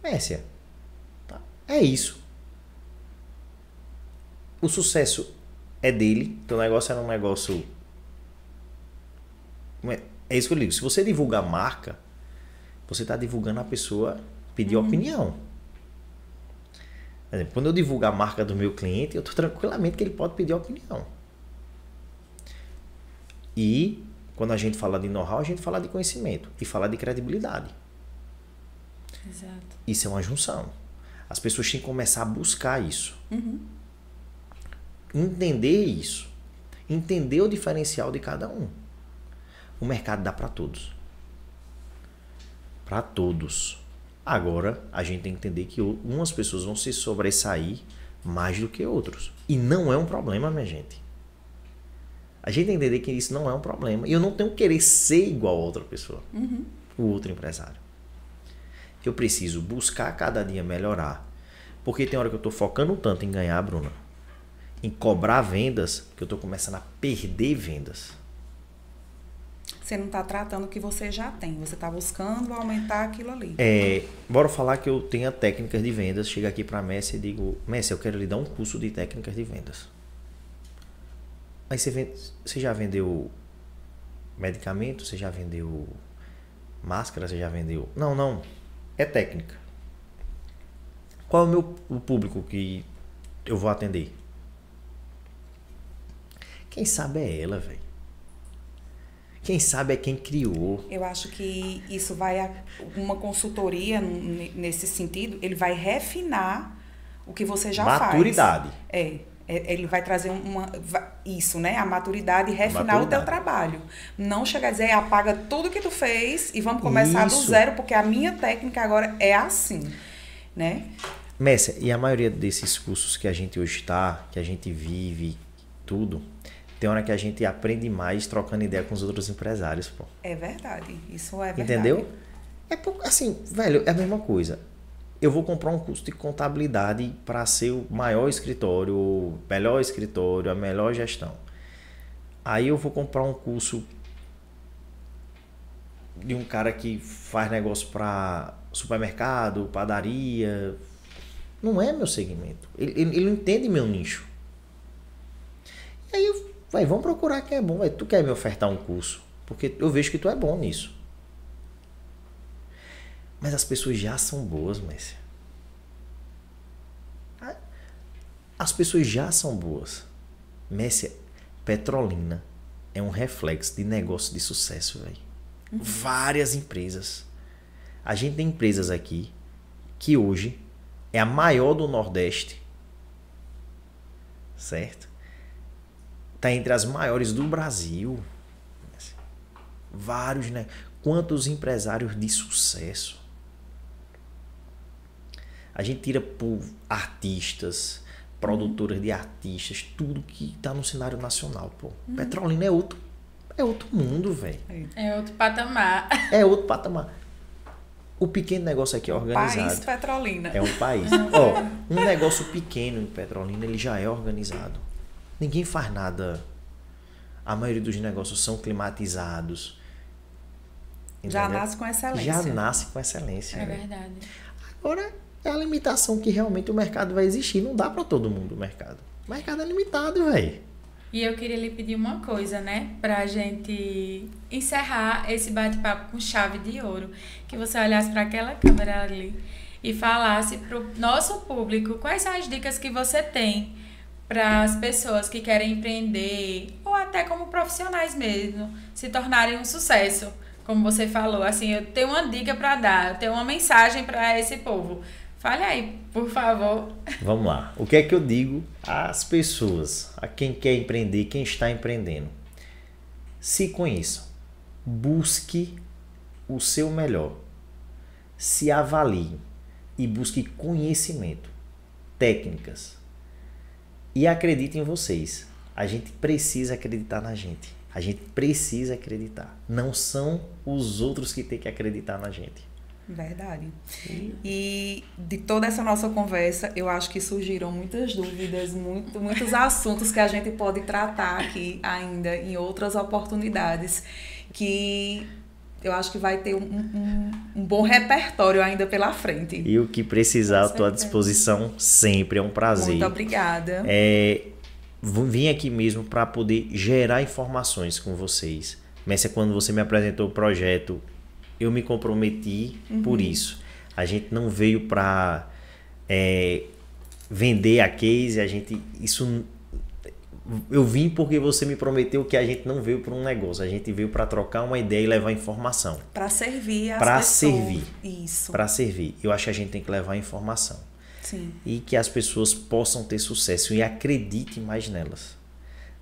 Messia, tá? É isso. O sucesso é dele, teu negócio era um negócio... É isso que eu digo. Se você divulga a marca, você está divulgando a pessoa pedir opinião. Por exemplo, quando eu divulgo a marca do meu cliente, eu estou tranquilamente que ele pode pedir opinião. E quando a gente fala de know-how, a gente fala de conhecimento e fala de credibilidade. Exato. Isso é uma junção. As pessoas têm que começar a buscar isso. Entender isso. Entender o diferencial de cada um. O mercado dá para todos. Para todos. Agora, a gente tem que entender que umas pessoas vão se sobressair mais do que outros. E não é um problema, minha gente. A gente tem que entender que isso não é um problema. E eu não tenho que querer ser igual a outra pessoa. O outro empresário. Eu preciso buscar cada dia melhorar. Porque tem hora que eu estou focando tanto em ganhar, Bruna, em cobrar vendas, que eu estou começando a perder vendas. Você não está tratando o que você já tem. Você está buscando aumentar aquilo ali. Bora falar que eu tenha técnicas de vendas. Chego aqui para a Messia e digo, Messia, eu quero lhe dar um curso de técnicas de vendas. Aí você já vendeu medicamento? Você já vendeu máscara? Você já vendeu... Não. É técnica. Qual é o público que eu vou atender? Quem sabe é ela, velho. Quem sabe é quem criou. Eu acho que isso vai... Uma consultoria, nesse sentido, ele vai refinar o que você já Maturidade. faz. Ele vai trazer isso, né? A maturidade e refinar o teu trabalho. Não chegar a dizer, apaga tudo que tu fez e vamos começar do zero, porque a minha técnica agora é assim, né? Messia, e a maioria desses cursos que a gente hoje está, que a gente vive, tudo... Tem hora que a gente aprende mais trocando ideia com os outros empresários, pô. É verdade. Isso é verdade. Entendeu? Assim, velho, é a mesma coisa. Eu vou comprar um curso de contabilidade para ser o maior escritório, o melhor escritório, a melhor gestão. Aí eu vou comprar um curso de um cara que faz negócio para supermercado, padaria. Não é meu segmento. Ele não entende meu nicho. E aí vamos procurar quem é bom. Tu quer me ofertar um curso? Porque eu vejo que tu é bom nisso. Mas as pessoas já são boas, Messia. As pessoas já são boas. Messia, Petrolina é um reflexo de negócio de sucesso, velho. Várias empresas. A gente tem empresas aqui que hoje é a maior do Nordeste. Certo? Está entre as maiores do Brasil. Vários, né? Quantos empresários de sucesso. A gente tira por artistas, produtoras de artistas, tudo que está no cenário nacional, pô. Petrolina é outro mundo, velho. É outro patamar. É outro patamar. O pequeno negócio aqui é organizado. País Petrolina. É um país. Um negócio pequeno em Petrolina, ele já é organizado. Ninguém faz nada. A maioria dos negócios são climatizados. Entendeu? Já nasce com excelência. Já nasce com excelência. É verdade. Agora, é a limitação que realmente o mercado vai existir. Não dá para todo mundo o mercado. O mercado é limitado, velho. E eu queria lhe pedir uma coisa, né? Pra gente encerrar esse bate-papo com chave de ouro. Que você olhasse para aquela câmera ali e falasse pro nosso público quais são as dicas que você tem para as pessoas que querem empreender ou até até como profissionais mesmo, se tornarem um sucesso. Como você falou, assim, eu tenho uma dica para dar, eu tenho uma mensagem para esse povo. Fale aí, por favor. Vamos lá. O que é que eu digo às pessoas, a quem quer empreender, quem está empreendendo? Se conheçam. Busque o seu melhor. Se avalie e busque conhecimento, técnicas. E acredite em vocês. A gente precisa acreditar na gente. A gente precisa acreditar. Não são os outros que têm que acreditar na gente. Verdade. E de toda essa nossa conversa, eu acho que surgiram muitas dúvidas, muitos assuntos que a gente pode tratar aqui ainda em outras oportunidades, que eu acho que vai ter um bom repertório ainda pela frente. E o que precisar, estou à disposição sempre. É um prazer. Muito obrigada. Vim aqui mesmo para poder gerar informações com vocês. Messia, quando você me apresentou o projeto, eu me comprometi por isso. A gente não veio para vender a case, eu vim porque você me prometeu que a gente não veio para um negócio, a gente veio para trocar uma ideia e levar informação. Para servir as pessoas. Para servir. Isso. Para servir. Eu acho que a gente tem que levar informação. Sim. E que as pessoas possam ter sucesso e acreditem mais nelas.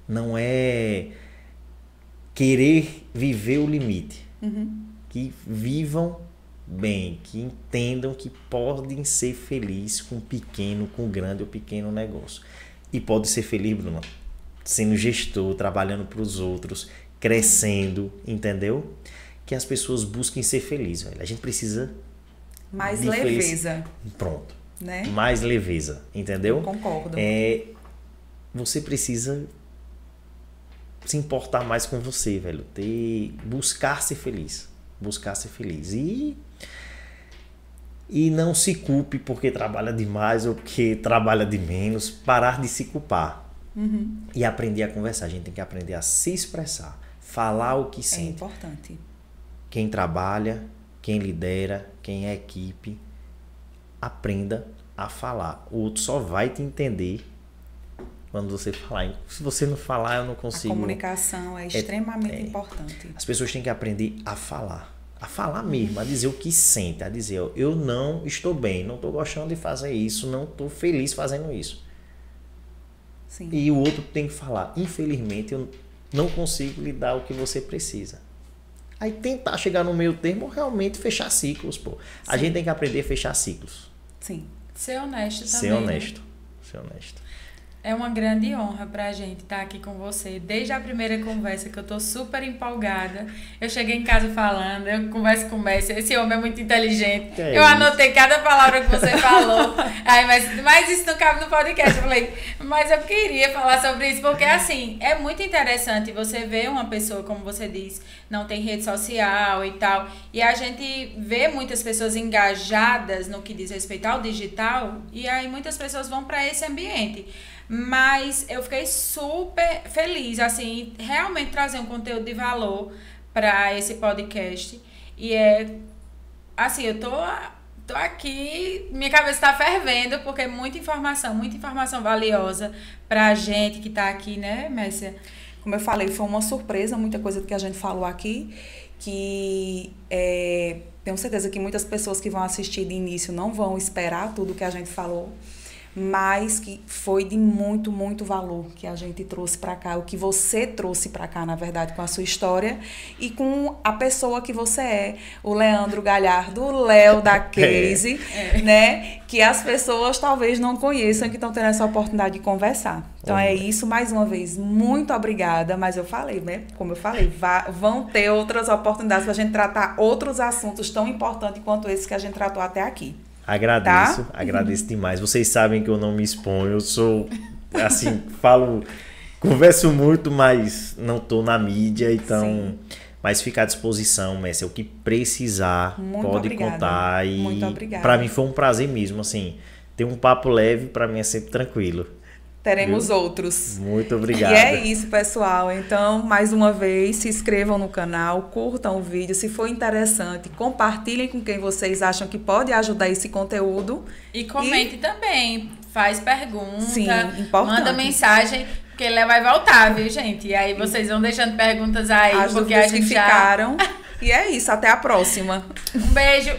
Não é querer viver o limite. Que vivam bem, que entendam que podem ser felizes com pequeno, com grande ou pequeno negócio. E pode ser feliz, Bruno, sendo gestor, trabalhando para os outros, crescendo, entendeu? Que as pessoas busquem ser felizes, velho. A gente precisa mais leveza. Pronto. Né? Mais leveza, entendeu? Eu concordo. Você precisa se importar mais com você, velho. Buscar ser feliz. Buscar ser feliz. E não se culpe porque trabalha demais ou porque trabalha de menos. Parar de se culpar. E aprender a conversar. A gente tem que aprender a se expressar. Falar o que sente. É importante. Quem trabalha, quem lidera, quem é equipe, aprenda a falar. O outro só vai te entender quando você falar. Se você não falar, eu não consigo. A comunicação é extremamente importante. As pessoas têm que aprender a falar. A falar mesmo, a dizer o que sente, a dizer, ó, eu não estou bem, não estou gostando de fazer isso, não estou feliz fazendo isso. Sim. E o outro tem que falar, infelizmente eu não consigo lhe dar o que você precisa. Aí tentar chegar no meio termo, realmente fechar ciclos, pô. A gente tem que aprender a fechar ciclos. Sim. Ser honesto também. Ser honesto. Ser honesto. É uma grande honra pra gente estar aqui com você. Desde a primeira conversa, que eu tô super empolgada. Eu cheguei em casa falando, eu converso com o Messi. Esse homem é muito inteligente. Eu anotei cada palavra que você falou. Aí, mas isso não cabe no podcast. Eu falei, mas eu queria falar sobre isso, porque assim, é muito interessante você ver uma pessoa, como você diz, não tem rede social e tal. E a gente vê muitas pessoas engajadas no que diz respeito ao digital, e aí muitas pessoas vão para esse ambiente. Mas eu fiquei super feliz, assim, realmente trazer um conteúdo de valor para esse podcast. E assim, eu tô aqui, minha cabeça tá fervendo, porque é muita informação valiosa pra gente que tá aqui, né, Messia? Como eu falei, foi uma surpresa, muita coisa que a gente falou aqui, que tenho certeza que muitas pessoas que vão assistir de início não vão esperar tudo que a gente falou, mas que foi de muito, muito valor que a gente trouxe para cá, o que você trouxe para cá, na verdade, com a sua história e com a pessoa que você é, o Leandro Galhardo, o Léo da Case, né? Que as pessoas talvez não conheçam, que estão tendo essa oportunidade de conversar. Então é isso, mais uma vez, muito obrigada, mas eu falei, né? Como eu falei, vão ter outras oportunidades para a gente tratar outros assuntos tão importantes quanto esse que a gente tratou até aqui. Agradeço demais. Vocês sabem que eu não me exponho, eu sou, assim, converso muito, mas não tô na mídia, então... Sim. Mas fica à disposição, Messia, o que precisar, muito pode obrigada. Contar. E muito obrigada. Pra mim foi um prazer mesmo, assim, ter um papo leve, pra mim é sempre tranquilo. Teremos outros. Muito obrigado. E é isso, pessoal. Então, mais uma vez, se inscrevam no canal, curtam o vídeo. Se for interessante, compartilhem com quem vocês acham que pode ajudar esse conteúdo. E comente também. Faz pergunta. Sim, importante. Manda mensagem. Porque Léo vai voltar, viu, gente? E aí vocês vão deixando perguntas aí, As porque a dúvidas gente que ficaram. E é isso, até a próxima. Um beijo.